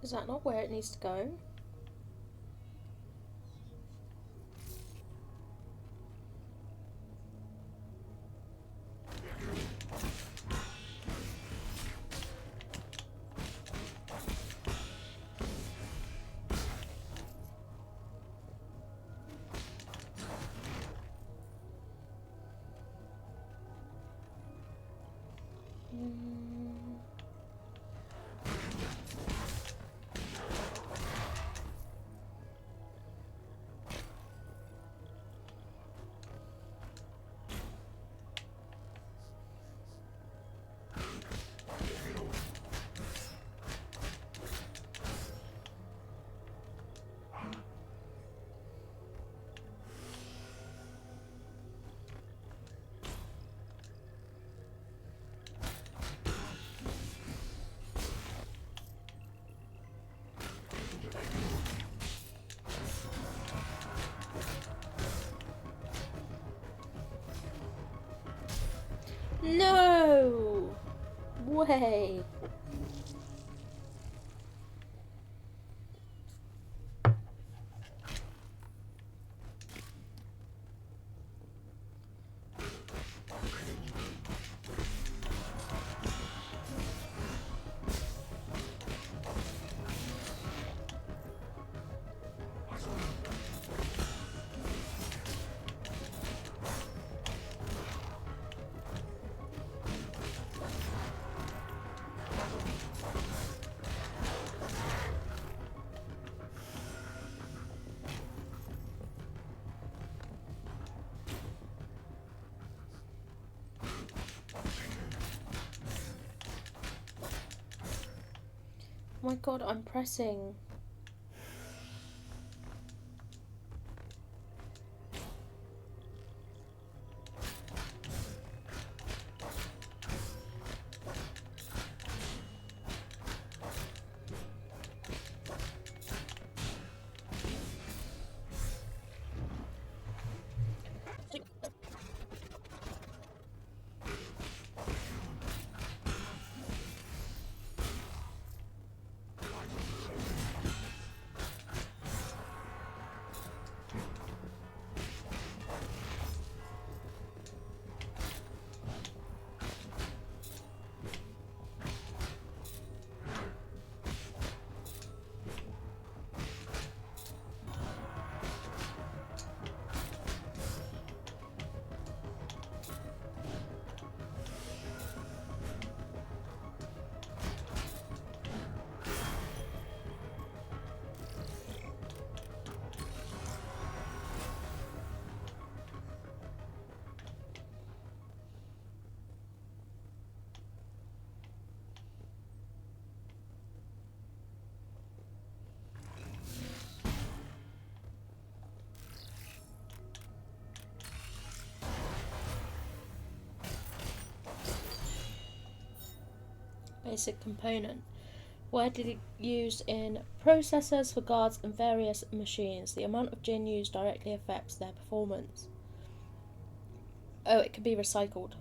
Is that not where it needs to go? No way. Oh my god, I'm pressing. Basic component. Widely used in processors for guards and various machines. The amount of gin used directly affects their performance. Oh, it can be recycled.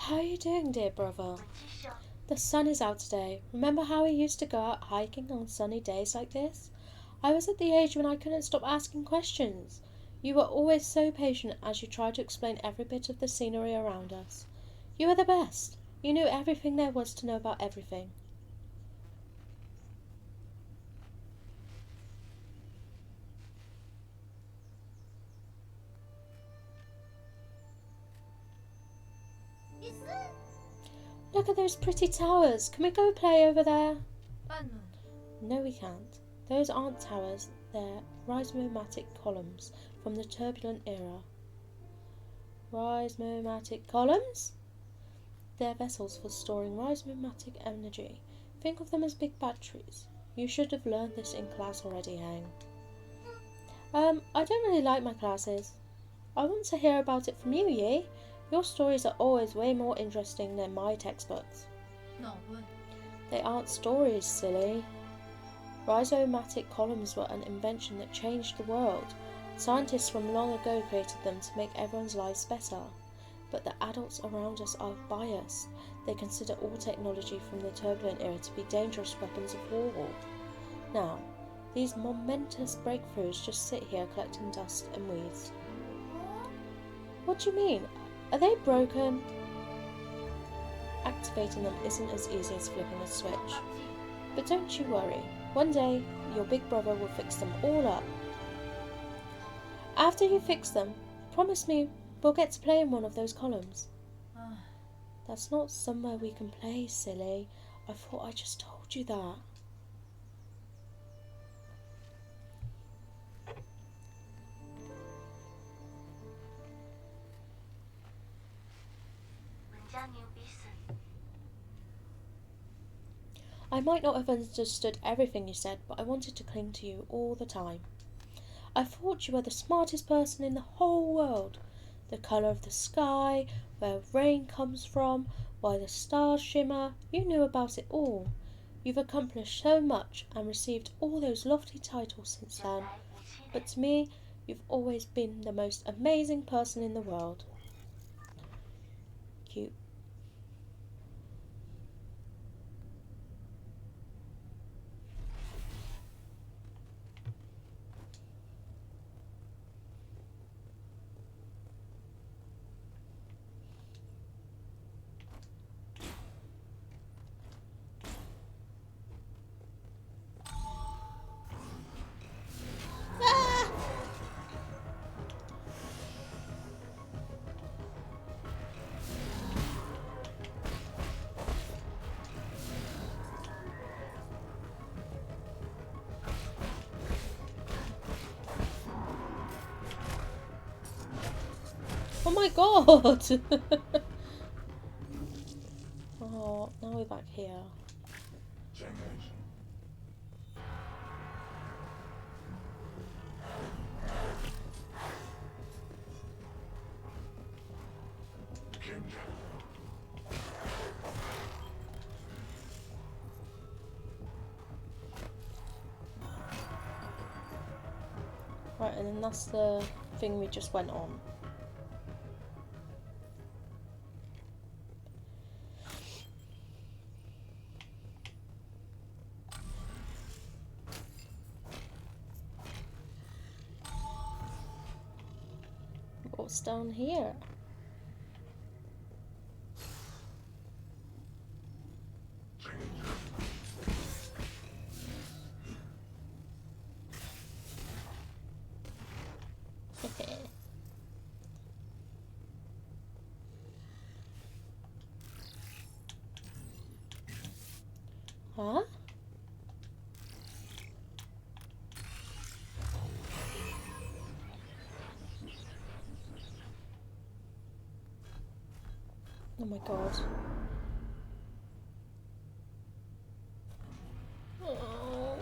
How are you doing, dear brother? The sun is out today. Remember how we used to go out hiking on sunny days like this? I was at the age when I couldn't stop asking questions. You were always so patient as you tried to explain every bit of the scenery around us. You were the best. You knew everything there was to know about everything. Look at those pretty towers. Can we go play over there? No, we can't. Those aren't towers. They're rhizomatic columns from the turbulent era. Rhizomatic columns? They're vessels for storing rhizomatic energy. Think of them as big batteries. You should have learned this in class already, Hang. I don't really like my classes. I want to hear about it from you, Yi. Your stories are always way more interesting than my textbooks. No, but They aren't stories, silly. Rhizomatic columns were an invention that changed the world. Scientists from long ago created them to make everyone's lives better. But the adults around us are biased. They consider all technology from the turbulent era to be dangerous weapons of war. Now, these momentous breakthroughs just sit here collecting dust and weeds. What do you mean? Are they broken? Activating them isn't as easy as flipping a switch. But don't you worry. One day, your big brother will fix them all up. After you fix them, promise me we'll get to play in one of those columns. That's not somewhere we can play, silly. I thought I just told you that. I might not have understood everything you said, but I wanted to cling to you all the time. I thought you were the smartest person in the whole world. The colour of the sky, where rain comes from, why the stars shimmer, you knew about it all. You've accomplished so much and received all those lofty titles since then. But to me, you've always been the most amazing person in the world. Cute. Oh my god! Oh, now we're back here. Right, and then that's the thing we just went on. What's down here? Huh? Oh my god. Oh.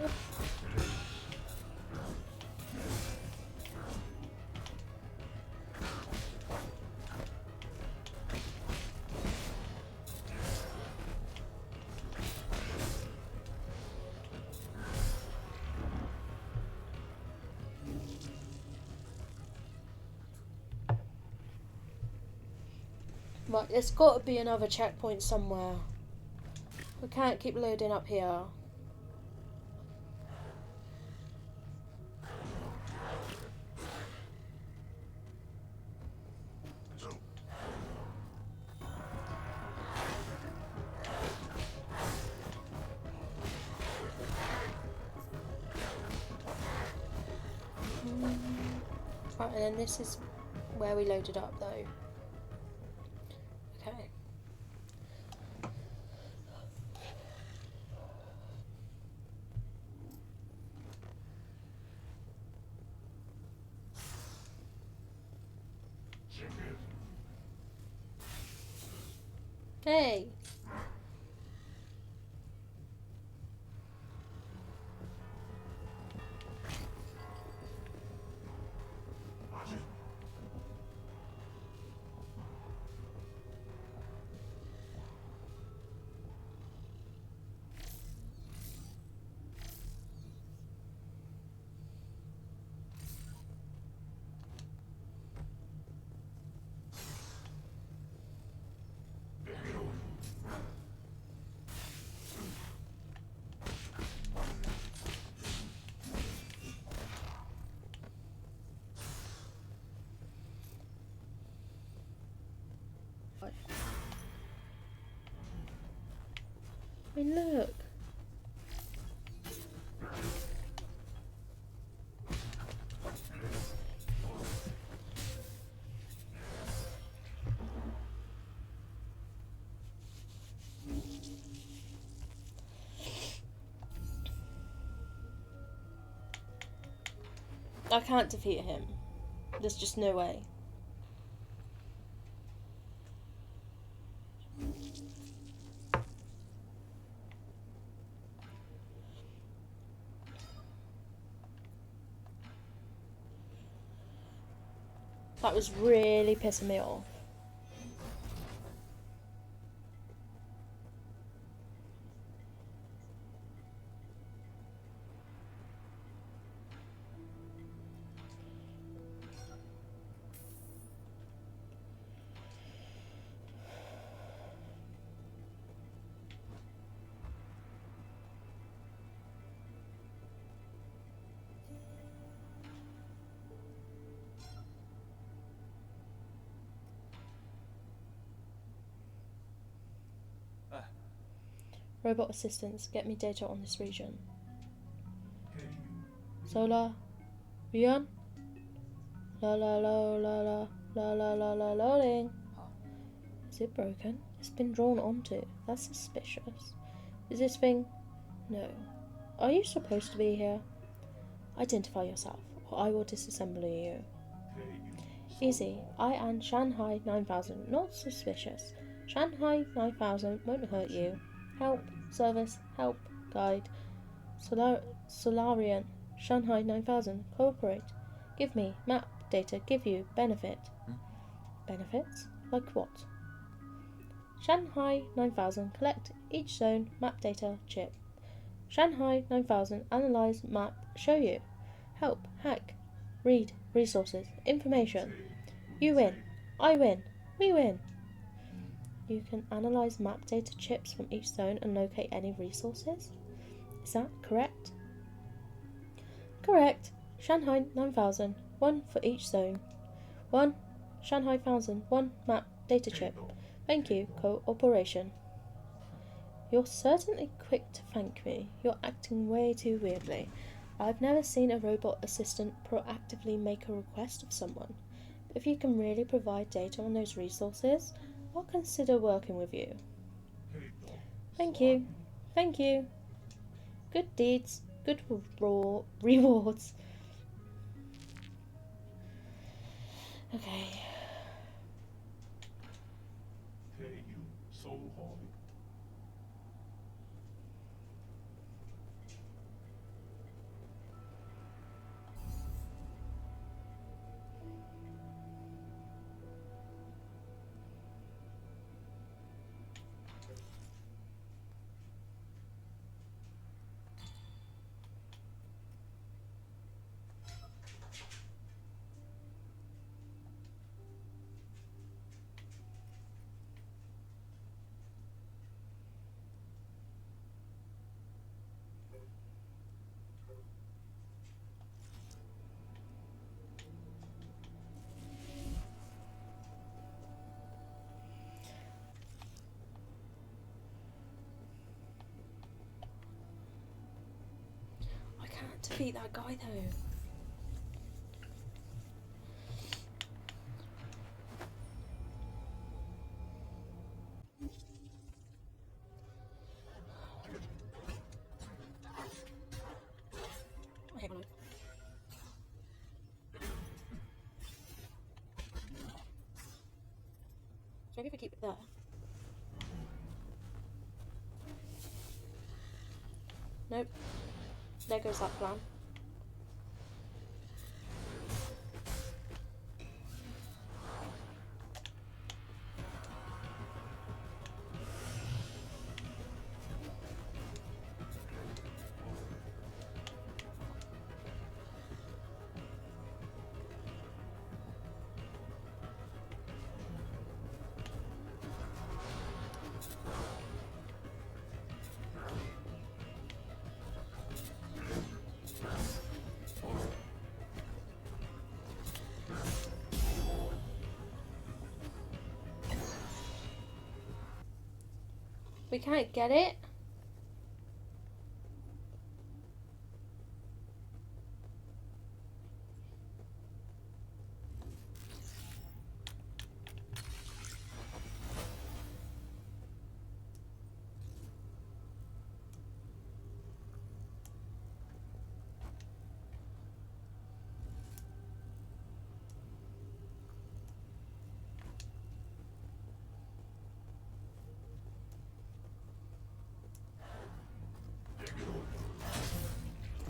Right, there's got to be another checkpoint somewhere. We can't keep loading up here. Right, and then this is where we loaded up though. Okay. Hey! I mean, look. I can't defeat him. There's just no way. That was really pissing me off. Robot assistants, get me data on this region. Solar, Rion? La la la la la la la la la loading. Is it broken? It's been drawn onto. That's suspicious. Is this thing? No. Are you supposed to be here? Identify yourself, or I will disassemble you. Easy. I am Shanghai 9000. Not suspicious. Shanghai 9000 won't hurt you. Help. Service. Help. Guide. Solarian. Shanghai 9000. Cooperate. Give me. Map. Data. Give you. Benefit. Benefits? Like what? Shanghai 9000. Collect each zone. Map data. Chip. Shanghai 9000. Analyze. Map. Show you. Help. Hack. Read. Resources. Information. You win. I win. We win. You can analyze map data chips from each zone and locate any resources? Is that correct? Correct. Shanghai 9000. One for each zone. 1. Shanghai 1000. 1 map data chip. Thank you. Cooperation. You're certainly quick to thank me. You're acting way too weirdly. I've never seen a robot assistant proactively make a request of someone. If you can really provide data on those resources, I'll consider working with you. Thank you. Thank you. Good deeds, good rewards. Okay. I can't defeat that guy though. Okay, so maybe if we keep it there. Nope. There goes that plan. We can't get it.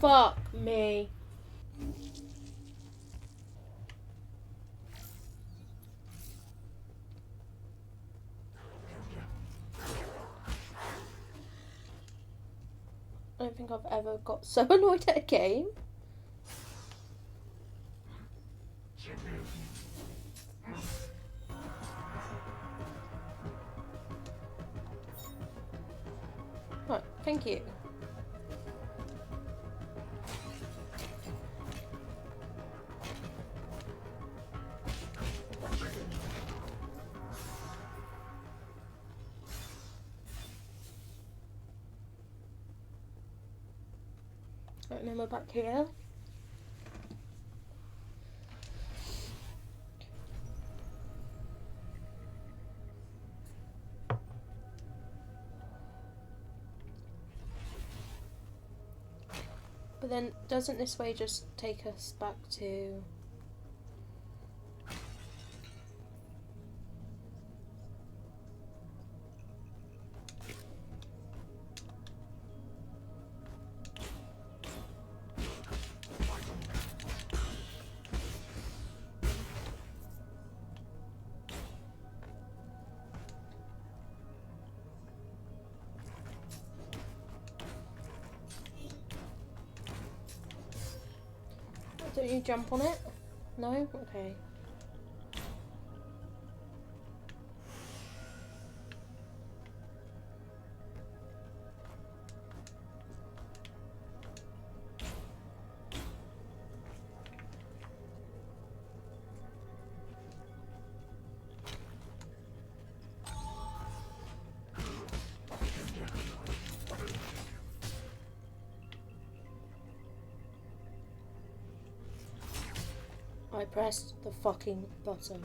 Fuck me. I don't think I've ever got so annoyed at a game. Right, thank you. Right, now we're back here. But then, doesn't this way just take us back to... Don't you jump on it? No? Okay. I pressed the fucking button.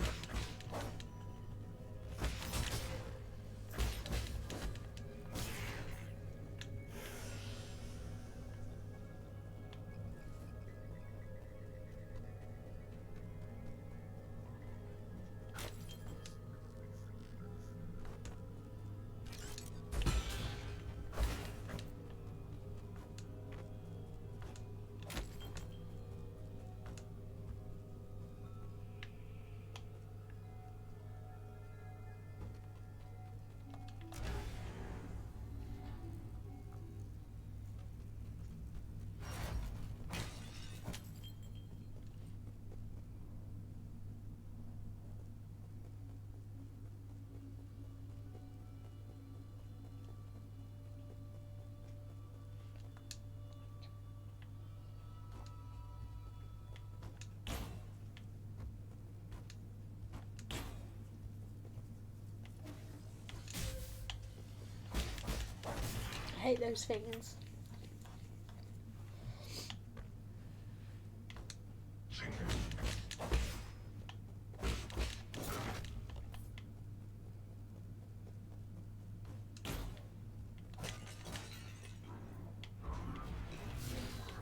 I hate those things.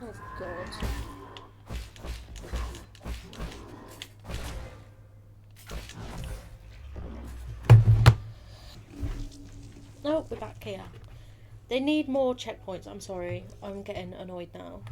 Oh god. Oh, we're back here. They need more checkpoints. I'm sorry. I'm getting annoyed now.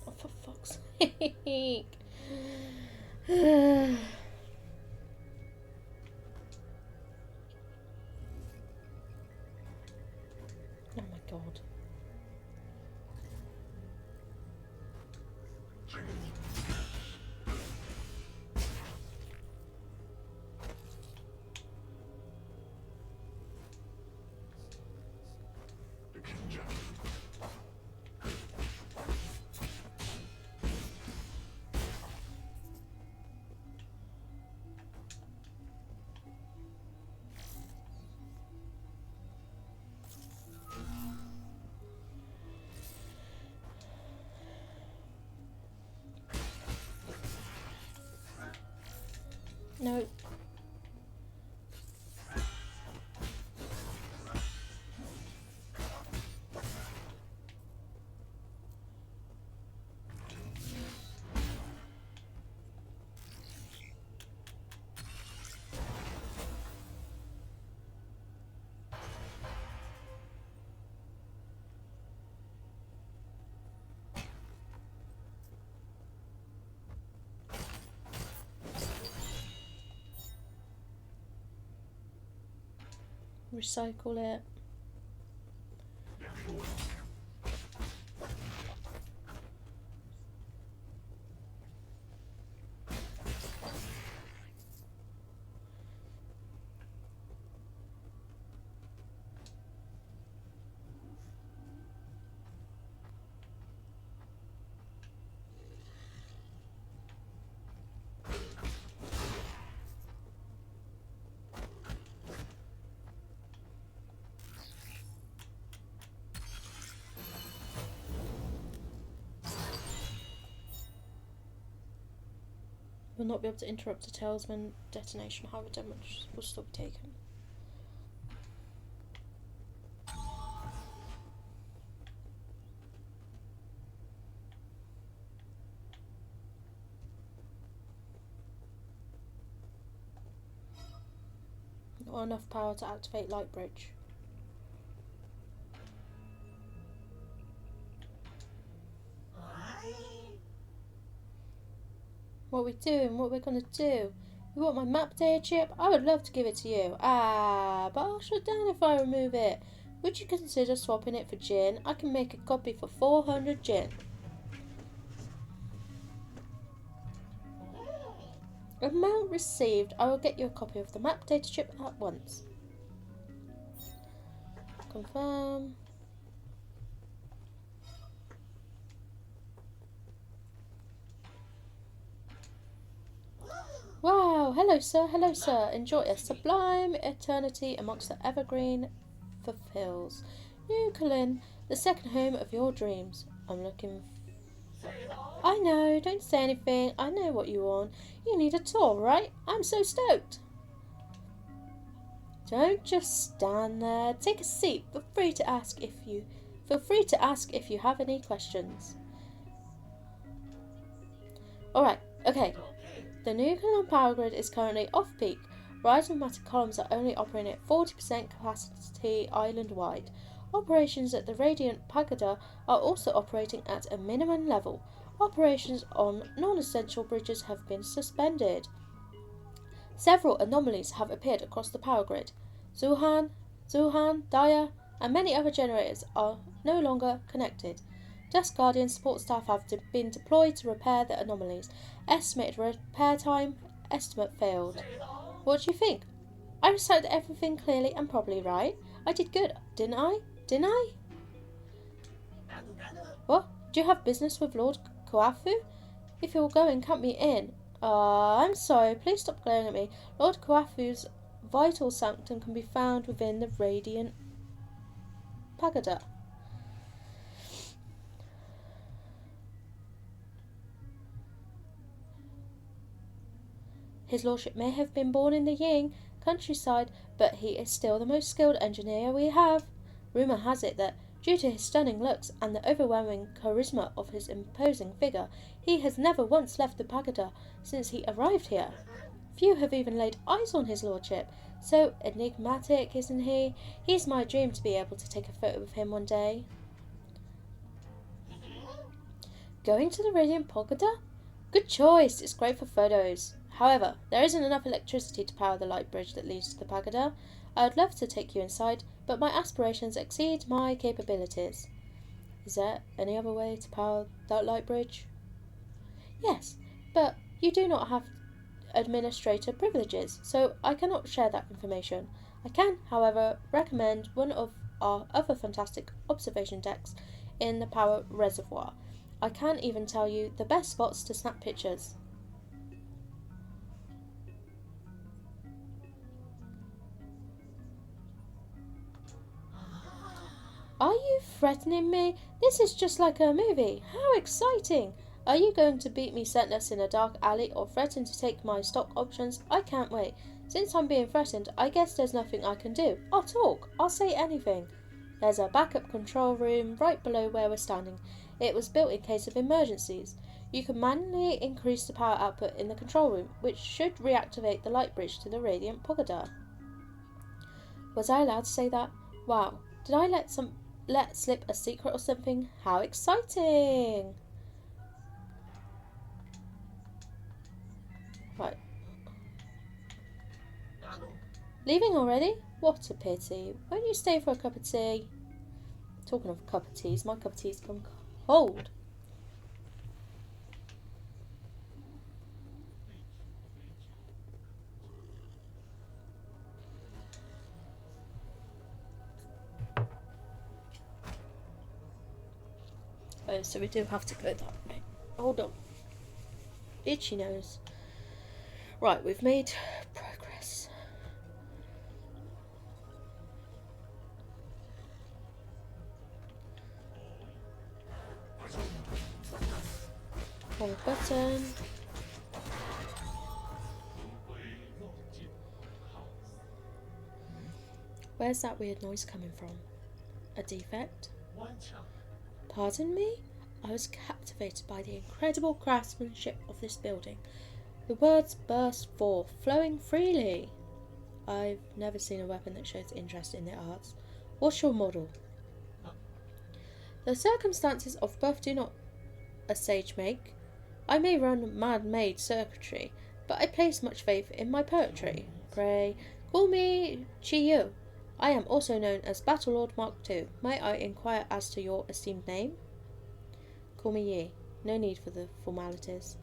Oh, for fuck's sake. Oh my god. No. Recycle it. Will not be able to interrupt a talisman detonation, however damage will still be taken. Not enough power to activate light bridge. What are we doing? What are we gonna do? You want my map data chip? I would love to give it to you. But I'll shut down if I remove it. Would you consider swapping it for gin? I can make a copy for 400 gin. Amount received. I will get you a copy of the map data chip at once. Confirm. Wow, hello sir, enjoy a sublime eternity amongst the evergreen fulfills. New Kunlun, the second home of your dreams. I'm looking I know, don't say anything, I know what you want. You need a tour, right? I'm so stoked. Don't just stand there, take a seat, feel free to ask if you have any questions. Alright, okay. The new Kunlun power grid is currently off-peak. Rising matter columns are only operating at 40% capacity island-wide. Operations at the Radiant Pagoda are also operating at a minimum level. Operations on non-essential bridges have been suspended. Several anomalies have appeared across the power grid. Zuhan, Daya, and many other generators are no longer connected. Desk Guardian support staff have been deployed to repair the anomalies. Estimated repair time estimate failed. What do you think? I recited everything clearly and properly, right? I did good, didn't I? Didn't I? What? Do you have business with Lord Kuafu? If you're going, count me in. I'm sorry, please stop glaring at me. Lord Kuafu's vital sanctum can be found within the Radiant Pagoda. His lordship may have been born in the Ying countryside, but he is still the most skilled engineer we have. Rumour has it that, due to his stunning looks and the overwhelming charisma of his imposing figure, he has never once left the pagoda since he arrived here. Few have even laid eyes on his lordship. So enigmatic, isn't he? He's my dream to be able to take a photo with him one day. Going to the Radiant Pagoda? Good choice, it's great for photos. However, there isn't enough electricity to power the light bridge that leads to the pagoda. I would love to take you inside, but my aspirations exceed my capabilities. Is there any other way to power that light bridge? Yes, but you do not have administrator privileges, so I cannot share that information. I can, however, recommend one of our other fantastic observation decks in the power reservoir. I can even tell you the best spots to snap pictures. Are you threatening me? This is just like a movie. How exciting! Are you going to beat me senseless in a dark alley or threaten to take my stock options? I can't wait. Since I'm being threatened, I guess there's nothing I can do. I'll talk. I'll say anything. There's a backup control room right below where we're standing. It was built in case of emergencies. You can manually increase the power output in the control room, which should reactivate the light bridge to the Radiant Pagoda. Was I allowed to say that? Wow. Did I let slip a secret or something? How exciting! Right. Leaving already? What a pity. Won't you stay for a cup of tea? Talking of cup of teas, my cup of tea's gone cold. Oh, so we do have to go that way. Hold on. Itchy nose. Right, we've made progress. Wrong button. Where's that weird noise coming from? A defect? Pardon me? I was captivated by the incredible craftsmanship of this building. The words burst forth, flowing freely. I've never seen a weapon that shows interest in the arts. What's your model? The circumstances of birth do not a sage make. I may run man-made circuitry, but I place much faith in my poetry. Pray, call me Chiyu. I am also known as Battlelord Mark II. May I inquire as to your esteemed name? Call me Yi. No need for the formalities.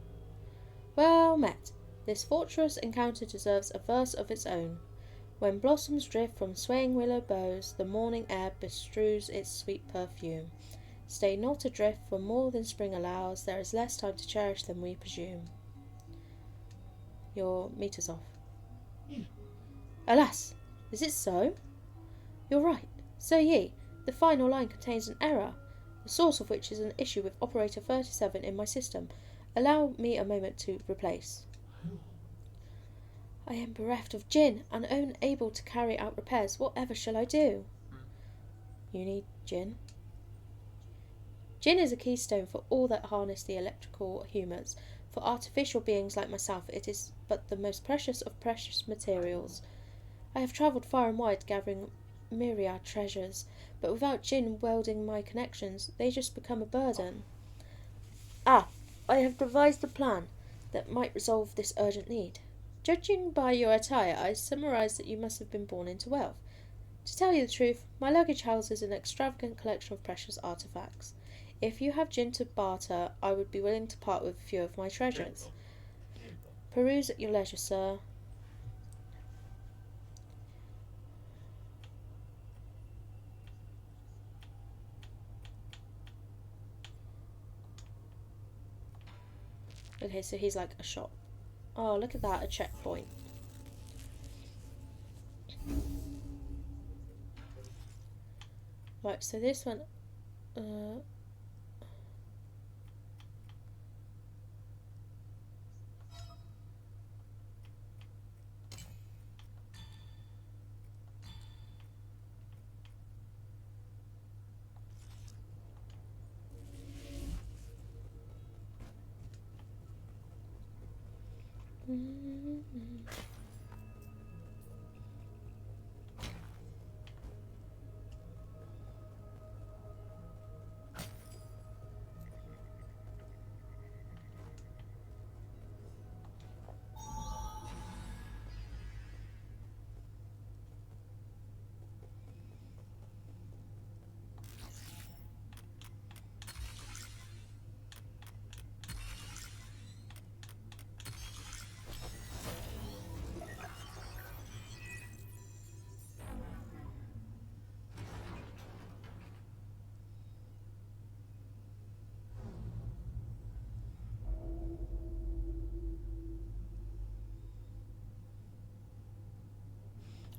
Well met. This fortress encounter deserves a verse of its own. When blossoms drift from swaying willow boughs, the morning air bestrews its sweet perfume. Stay not adrift for more than spring allows, there is less time to cherish than we presume. Your meter's off. Alas, is it so? You're right. So Yi, the final line contains an error, the source of which is an issue with operator 37 in my system. Allow me a moment to replace. I am bereft of Jin and unable to carry out repairs. Whatever shall I do? You need Jin. Jin is a keystone for all that harness the electrical humours. For artificial beings like myself, it is but the most precious of precious materials. I have travelled far and wide gathering myriad treasures, but without Jin welding my connections, they just become a burden. Ah, I have devised a plan that might resolve this urgent need. Judging by your attire, I surmise that you must have been born into wealth. To tell you the truth, my luggage houses an extravagant collection of precious artifacts. If you have gin to barter, I would be willing to part with a few of my treasures. Peruse at your leisure, sir. Okay, so he's like a shop. Oh, look at that, a checkpoint. Right, so this one...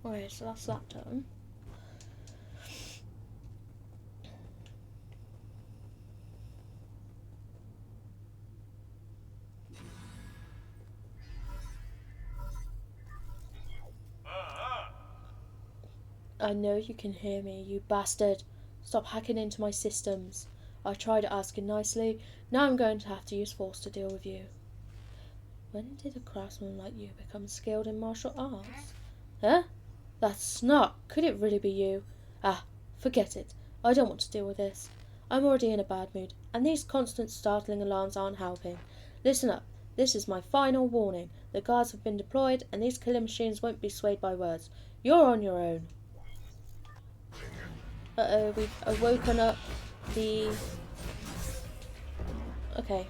Okay, so that's that done. I know you can hear me, you bastard. Stop hacking into my systems. I tried asking nicely. Now I'm going to have to use force to deal with you. When did a craftsman like you become skilled in martial arts? Huh? That's not. Could it really be you? Ah, forget it. I don't want to deal with this. I'm already in a bad mood, and these constant startling alarms aren't helping. Listen up. This is my final warning. The guards have been deployed, and these killing machines won't be swayed by words. You're on your own. Uh-oh, we've woken up the... Okay.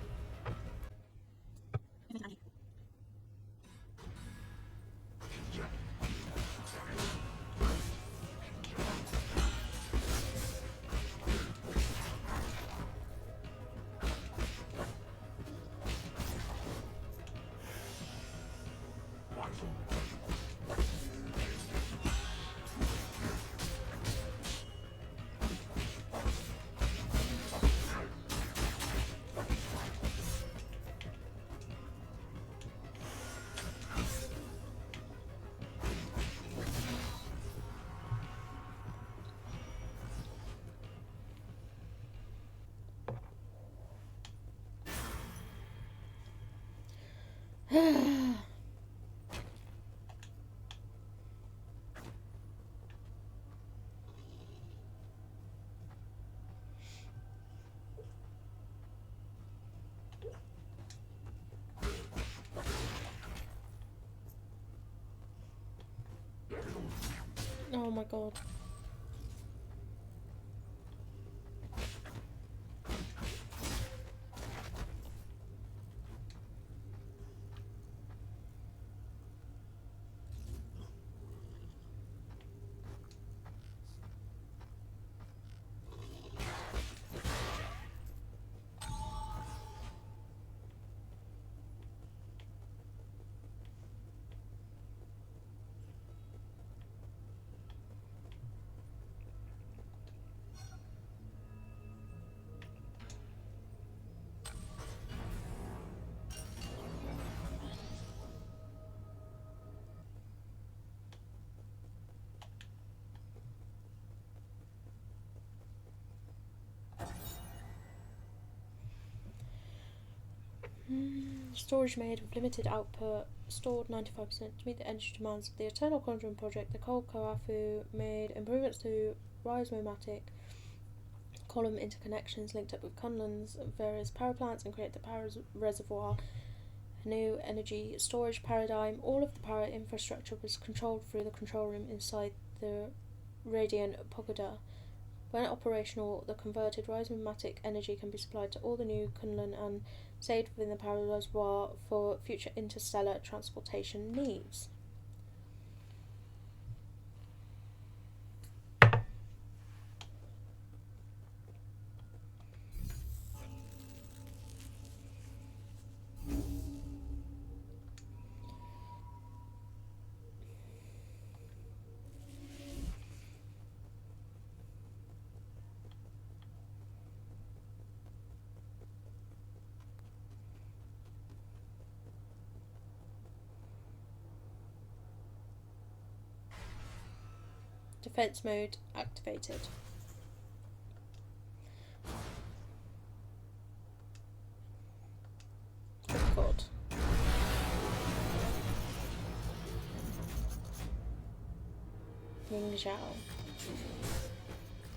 Oh my god. Storage made with limited output, stored 95% to meet the energy demands of the Eternal Conjuring project. The Cold Koafu made improvements to Rhizomatic column interconnections linked up with Kunlun's various power plants and create the power reservoir, a new energy storage paradigm. All of the power infrastructure was controlled through the control room inside the Radiant Pagoda. When operational, the converted rhizomatic energy can be supplied to all the new Kunlun and saved within the power reservoir for future interstellar transportation needs. Defense mode activated. Oh god. Ying Zhao.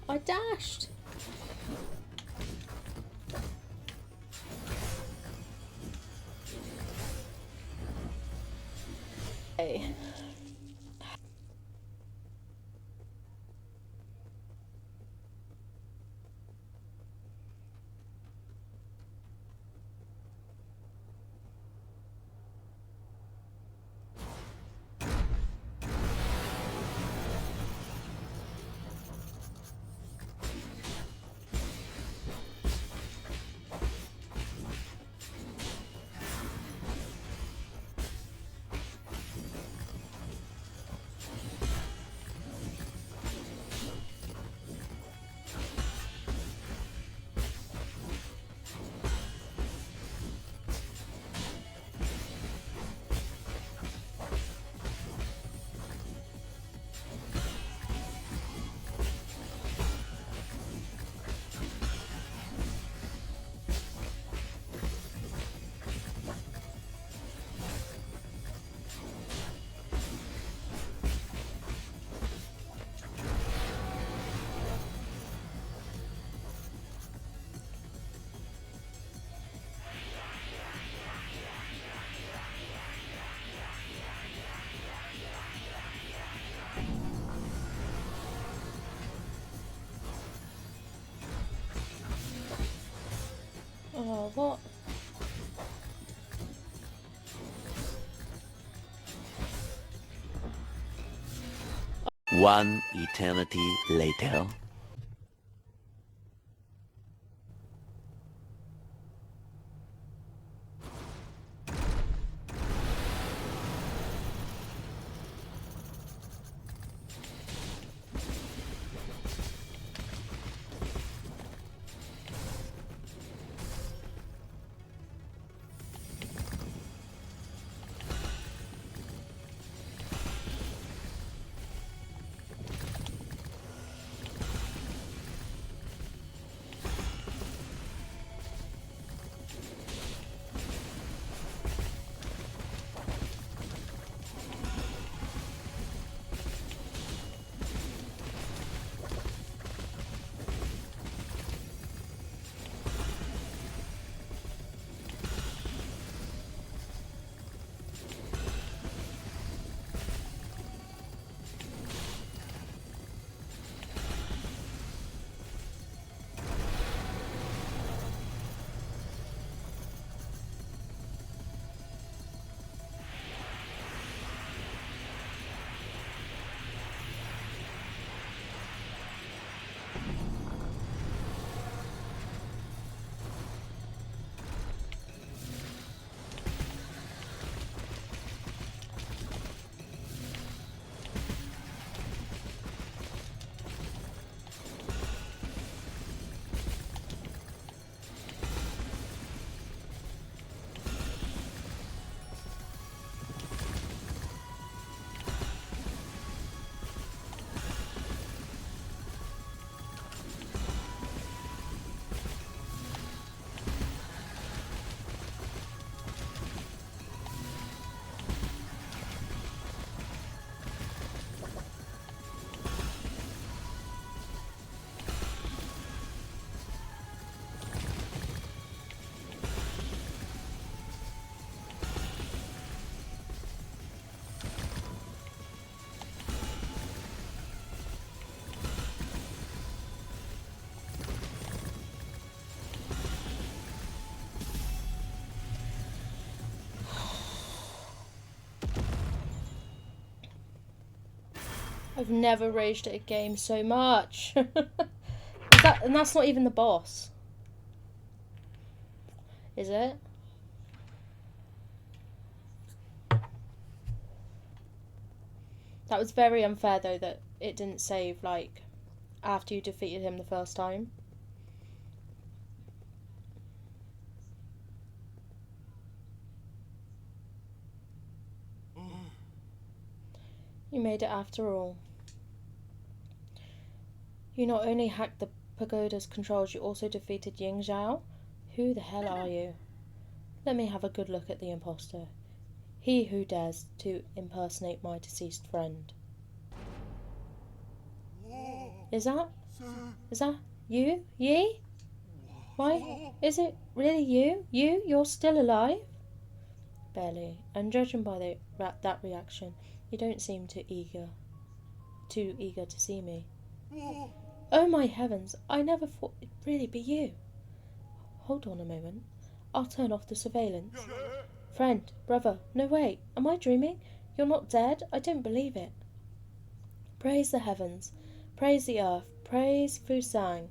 I dashed! Hey. Oh, what? One eternity later. I've never raged at a game so much. And that's not even the boss. Is it? That was very unfair though that it didn't save like after you defeated him the first time. You made it after all. You not only hacked the pagoda's controls, you also defeated Ying Zhao. Who the hell are you? Let me have a good look at the imposter. He who dares to impersonate my deceased friend. Is that you, Yi? Why, is it really you? You're still alive? Barely. And judging by that reaction, you don't seem too eager to see me. Oh my heavens, I never thought it'd really be you. Hold on a moment. I'll turn off the surveillance. Friend, brother, no wait, am I dreaming? You're not dead? I don't believe it. Praise the heavens, praise the earth, praise Fusang.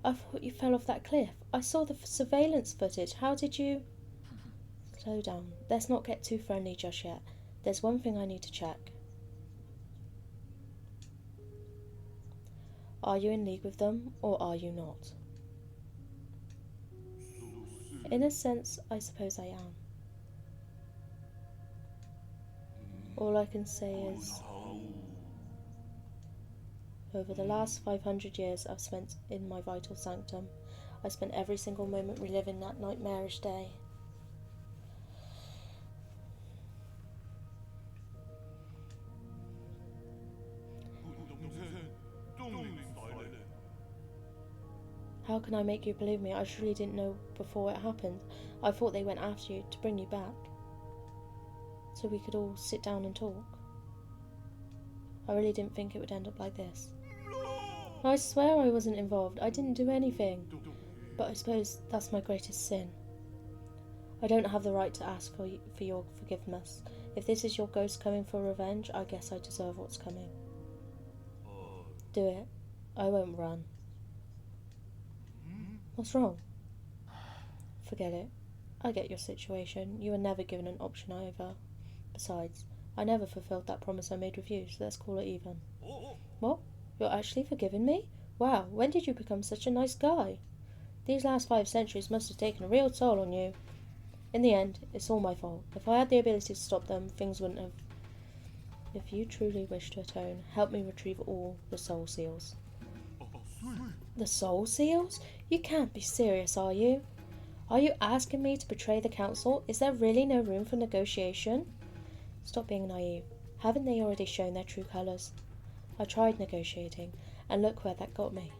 I thought you fell off that cliff. I saw the surveillance footage. How did you... Slow down. Let's not get too friendly just yet. There's one thing I need to check. Are you in league with them, or are you not? In a sense, I suppose I am. All I can say is, over the last 500 years I've spent in my vital sanctum, I spent every single moment reliving that nightmarish day. How can I make you believe me? I truly didn't know before it happened. I thought they went after you to bring you back, so we could all sit down and talk. I really didn't think it would end up like this. I swear I wasn't involved. I didn't do anything. But I suppose that's my greatest sin. I don't have the right to ask for your forgiveness. If this is your ghost coming for revenge, I guess I deserve what's coming. Do it. I won't run. What's wrong? Forget it. I get your situation. You were never given an option either. Besides, I never fulfilled that promise I made with you, so let's call it even. What? You're actually forgiving me? Wow, when did you become such a nice guy? These last 5 centuries must have taken a real toll on you. In the end, it's all my fault. If I had the ability to stop them, things wouldn't have... If you truly wish to atone, help me retrieve all the soul seals. The soul seals? You can't be serious, are you? Are you asking me to betray the council? Is there really no room for negotiation? Stop being naive. Haven't they already shown their true colours? I tried negotiating, and look where that got me.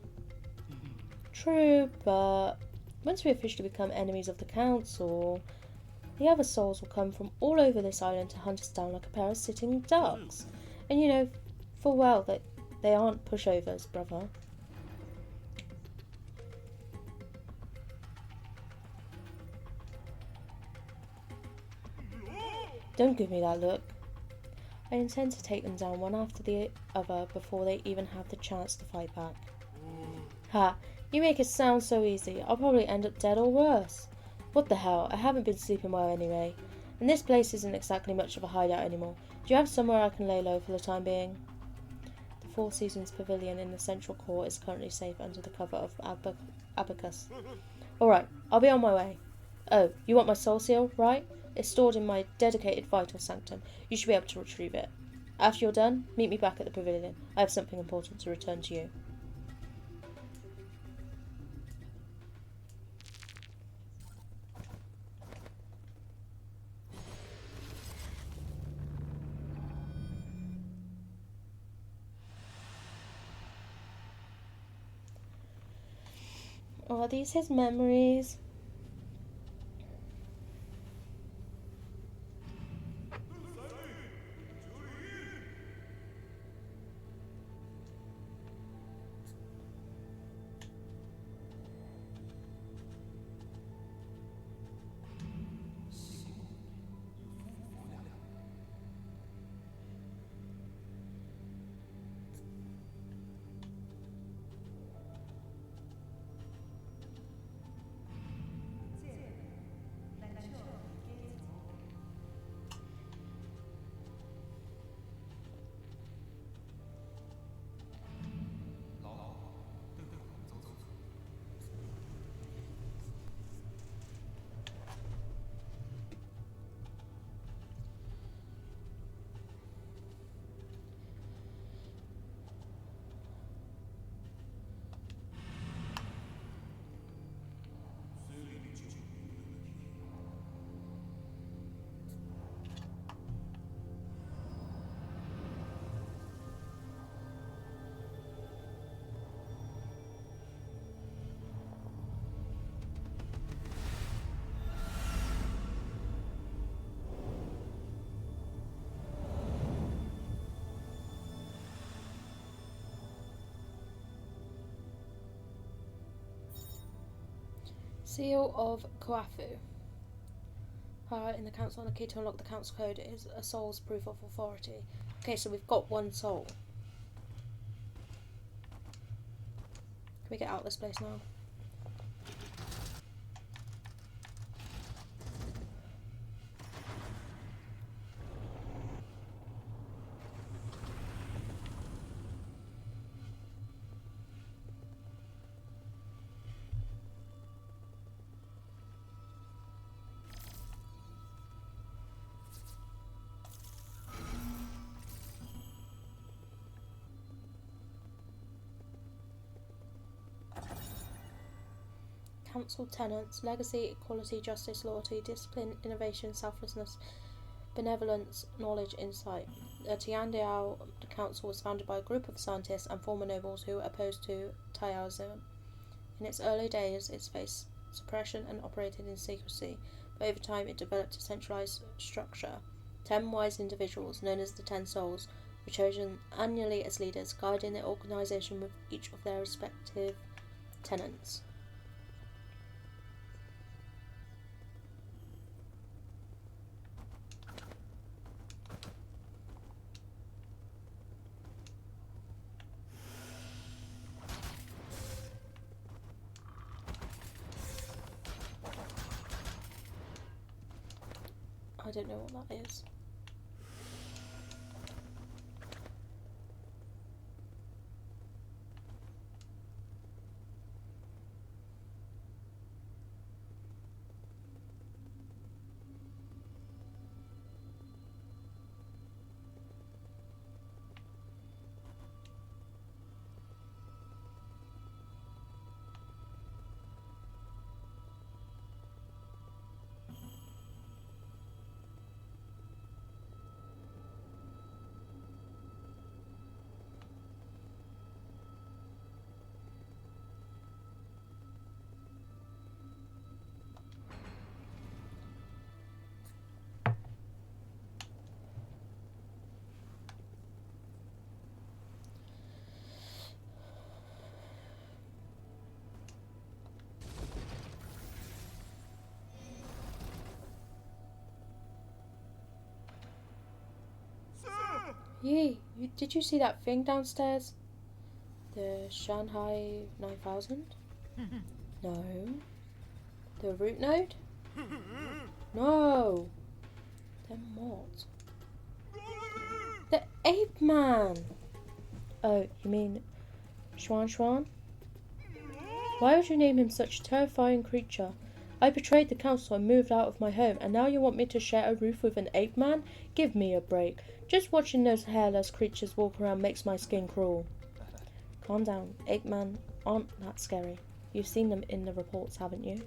True, but once we officially become enemies of the council, the other souls will come from all over this island to hunt us down like a pair of sitting ducks. And you know full well that they aren't pushovers, brother. Don't give me that look. I intend to take them down one after the other before they even have the chance to fight back. Ha, you make it sound so easy. I'll probably end up dead or worse. What the hell, I haven't been sleeping well anyway. And this place isn't exactly much of a hideout anymore. Do you have somewhere I can lay low for the time being? The Four Seasons Pavilion in the central core is currently safe under the cover of Abacus. Alright, I'll be on my way. Oh, you want my soul seal, right? It's stored in my dedicated vital sanctum. You should be able to retrieve it. After you're done, meet me back at the pavilion. I have something important to return to you. Are these his memories? Seal of Koafu. In the council, and the key to unlock the council code is a soul's proof of authority. Okay, so we've got one soul. Can we get out of this place now? Council tenets: legacy, equality, justice, loyalty, discipline, innovation, selflessness, benevolence, knowledge, insight. The Tiandiao Council was founded by a group of scientists and former nobles who were opposed to Taoism. In its early days, it faced suppression and operated in secrecy, but over time it developed a centralized structure. 10 wise individuals, known as the 10 Souls, were chosen annually as leaders, guiding the organization with each of their respective tenets. I don't know what that is. Yee, did you see that thing downstairs? The Shanghai 9000? No. The root node? No. Then what? The ape man! Oh, you mean Xuan Xuan? Why would you name him such a terrifying creature? I betrayed the council and moved out of my home, and now you want me to share a roof with an ape man? Give me a break. Just watching those hairless creatures walk around makes my skin crawl. Calm down. Ape men aren't that scary. You've seen them in the reports, haven't you?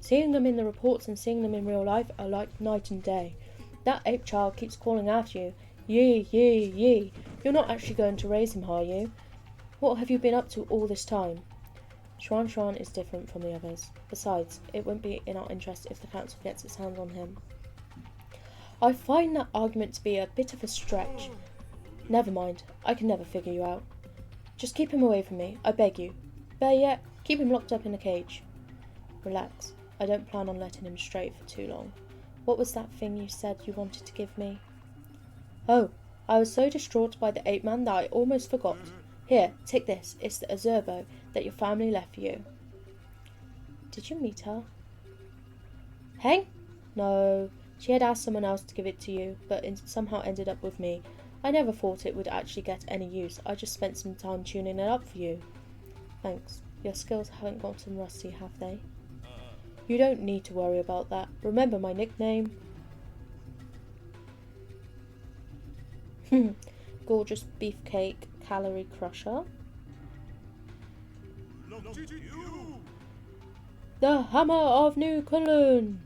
Seeing them in the reports and seeing them in real life are like night and day. That ape child keeps calling after you. Yee, yee, yee. You're not actually going to raise him, are you? What have you been up to all this time? Xuan Xuan is different from the others. Besides, it won't be in our interest if the council gets its hands on him. I find that argument to be a bit of a stretch. Never mind, I can never figure you out. Just keep him away from me, I beg you. Better yet, keep him locked up in a cage. Relax, I don't plan on letting him stray for too long. What was that thing you said you wanted to give me? Oh, I was so distraught by the ape man that I almost forgot. Here, take this, it's the Azurbo that your family left for you. Did you meet her? Heng? No. She had asked someone else to give it to you, but somehow ended up with me. I never thought it would actually get any use. I just spent some time tuning it up for you. Thanks. Your skills haven't gotten rusty, have they? You don't need to worry about that. Remember my nickname? Gorgeous beefcake calorie crusher. The Hammer of New Kunlun!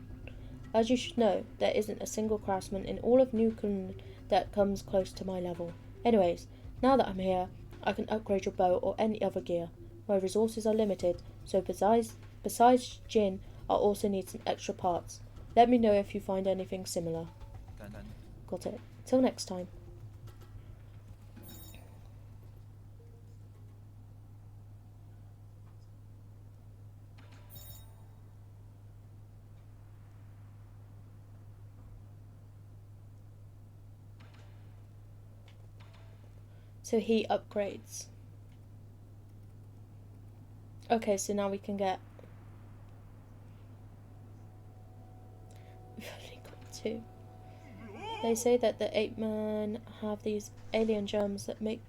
As you should know, there isn't a single craftsman in all of New Kunlun that comes close to my level. Anyways, now that I'm here, I can upgrade your bow or any other gear. My resources are limited, so besides Jin, I'll also need some extra parts. Let me know if you find anything similar. Got it. Till next time. So he upgrades. Okay, so now we can get... We've only got 2. They say that the ape men have these alien germs that make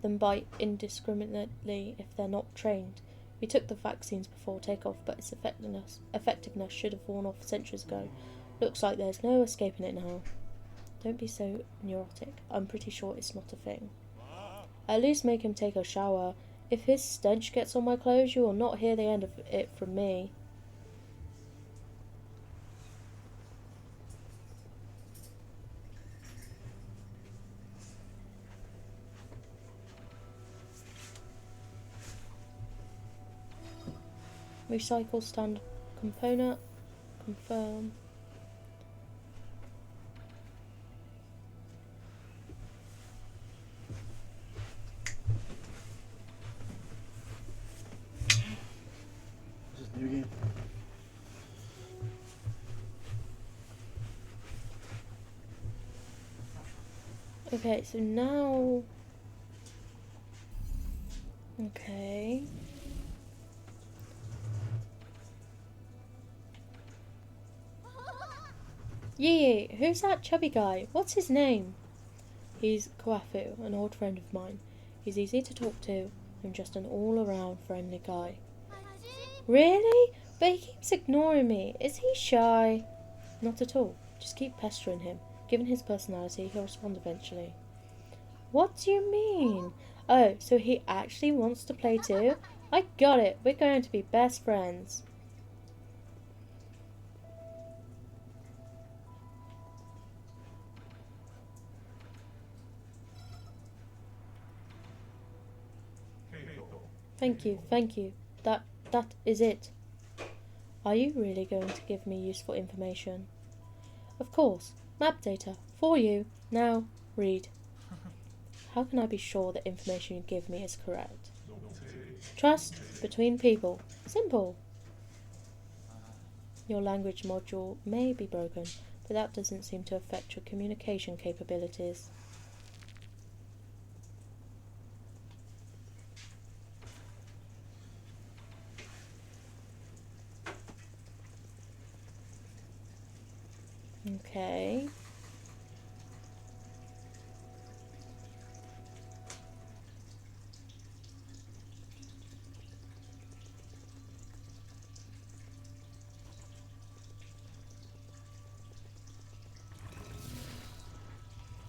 them bite indiscriminately if they're not trained. We took the vaccines before takeoff, but its effectiveness should have worn off centuries ago. Looks like there's no escaping it now. Don't be so neurotic. I'm pretty sure it's not a thing. At least make him take a shower. If his stench gets on my clothes, you will not hear the end of it from me. Recycle standard component. Confirm. Just new game. Okay, so now... Okay. Yee, who's that chubby guy? What's his name? He's Kwafu, an old friend of mine. He's easy to talk to and just an all-around friendly guy. Really? But he keeps ignoring me. Is he shy? Not at all. Just keep pestering him. Given his personality, he'll respond eventually. What do you mean? Oh, so he actually wants to play too? I got it. We're going to be best friends. Thank you, thank you. That is it. Are you really going to give me useful information? Of course. Map data. For you. Now, read. How can I be sure the information you give me is correct? Trust between people. Simple. Your language module may be broken, but that doesn't seem to affect your communication capabilities. Okay.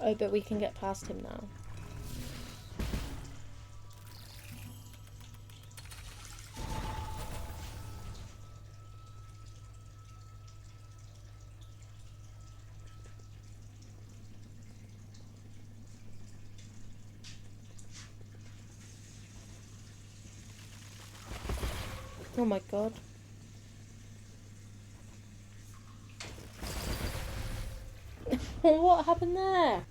Oh, but we can get past him now. Oh my god. What happened there?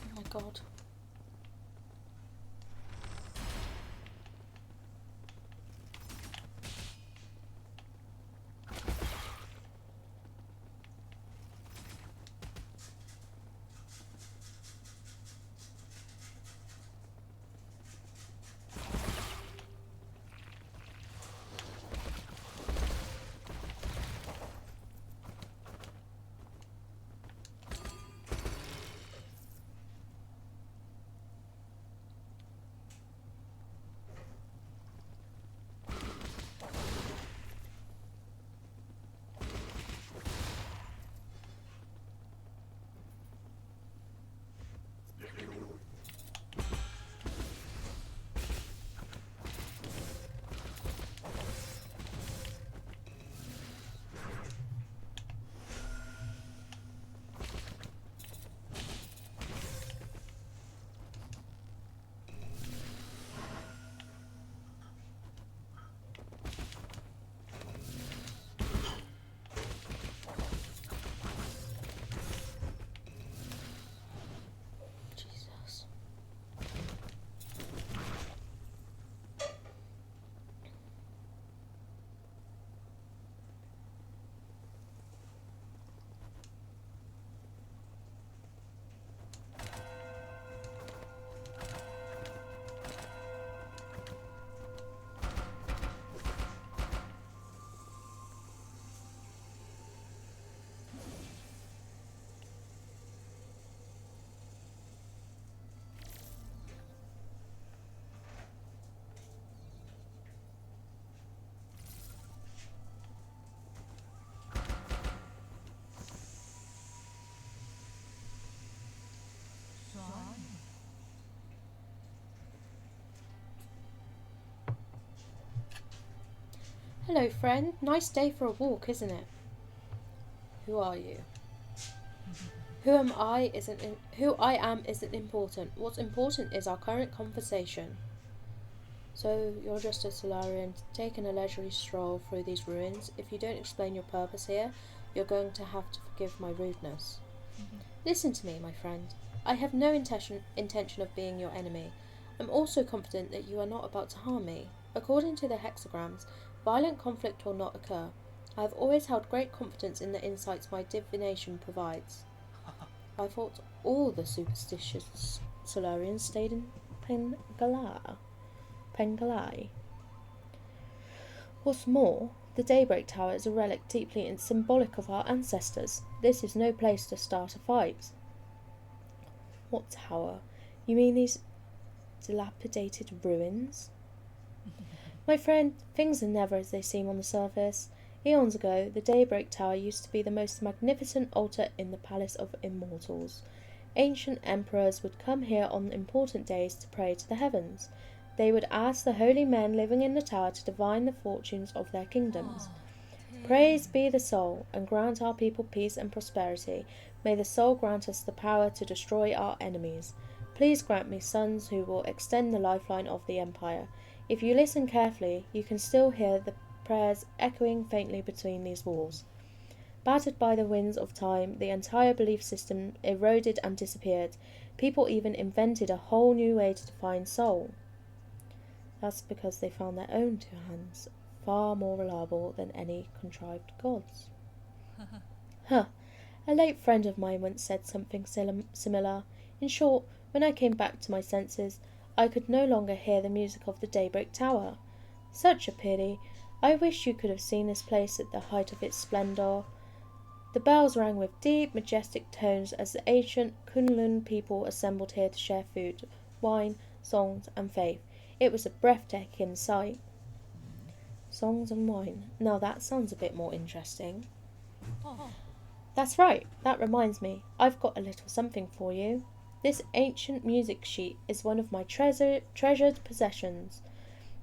Oh my god. Hello, friend. Nice day for a walk, isn't it? Who are you? Who I am isn't important. What's important is our current conversation. So you're just a Solarian taking a leisurely stroll through these ruins. If you don't explain your purpose here, you're going to have to forgive my rudeness. Listen to me, my friend. I have no intention of being your enemy. I'm also confident that you are not about to harm me. According to the hexagrams, violent conflict will not occur. I have always held great confidence in the insights my divination provides. I thought all the superstitious Solarians stayed in Pengalai. What's more, the Daybreak Tower is a relic deeply symbolic of our ancestors. This is no place to start a fight. What tower? You mean these dilapidated ruins? My friend, things are never as they seem on the surface. Eons ago, the Daybreak Tower used to be the most magnificent altar in the Palace of Immortals. Ancient emperors would come here on important days to pray to the heavens. They would ask the holy men living in the tower to divine the fortunes of their kingdoms. Praise be the soul, and grant our people peace and prosperity. May the soul grant us the power to destroy our enemies. Please grant me sons who will extend the lifeline of the empire. If you listen carefully, you can still hear the prayers echoing faintly between these walls. Battered by the winds of time, the entire belief system eroded and disappeared. People even invented a whole new way to define soul. That's because they found their own two hands, far more reliable than any contrived gods. Huh. A late friend of mine once said something similar. In short, when I came back to my senses, I could no longer hear the music of the Daybreak Tower. Such a pity. I wish you could have seen this place at the height of its splendour. The bells rang with deep, majestic tones as the ancient Kunlun people assembled here to share food, wine, songs, and faith. It was a breathtaking sight. Songs and wine. Now that sounds a bit more interesting. That's right. That reminds me. I've got a little something for you. This ancient music sheet is one of my treasured possessions.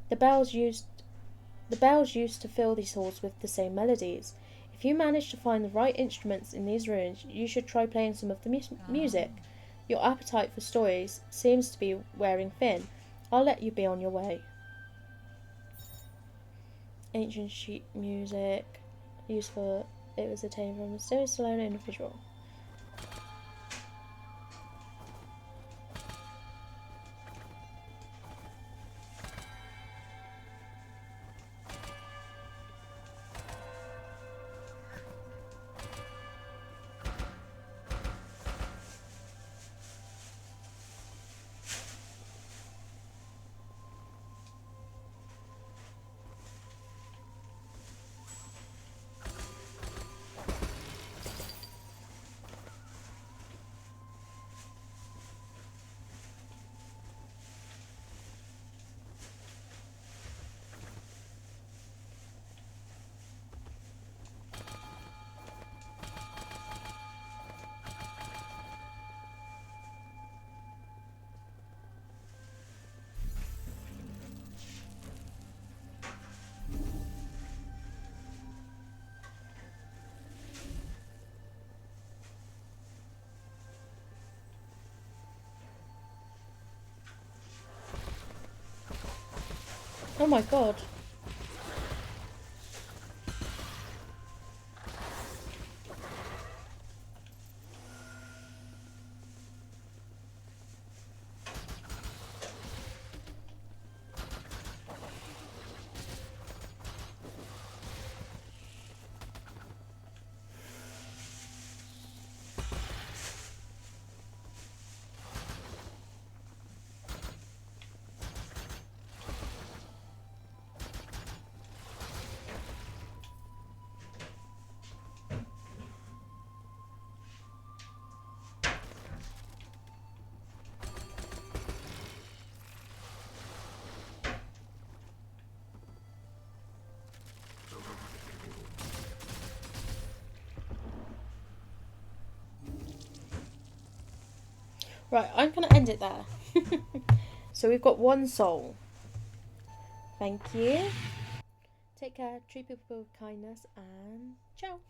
The bells used to fill these halls with the same melodies. If you manage to find the right instruments in these ruins, you should try playing some of the music. Your appetite for stories seems to be wearing thin. I'll let you be on your way. Ancient sheet music. Useful. It was attained from a mysterious alone individual. Oh my god. Right, I'm going to end it there. So we've got one soul. Thank you. Take care, treat people with kindness, and ciao.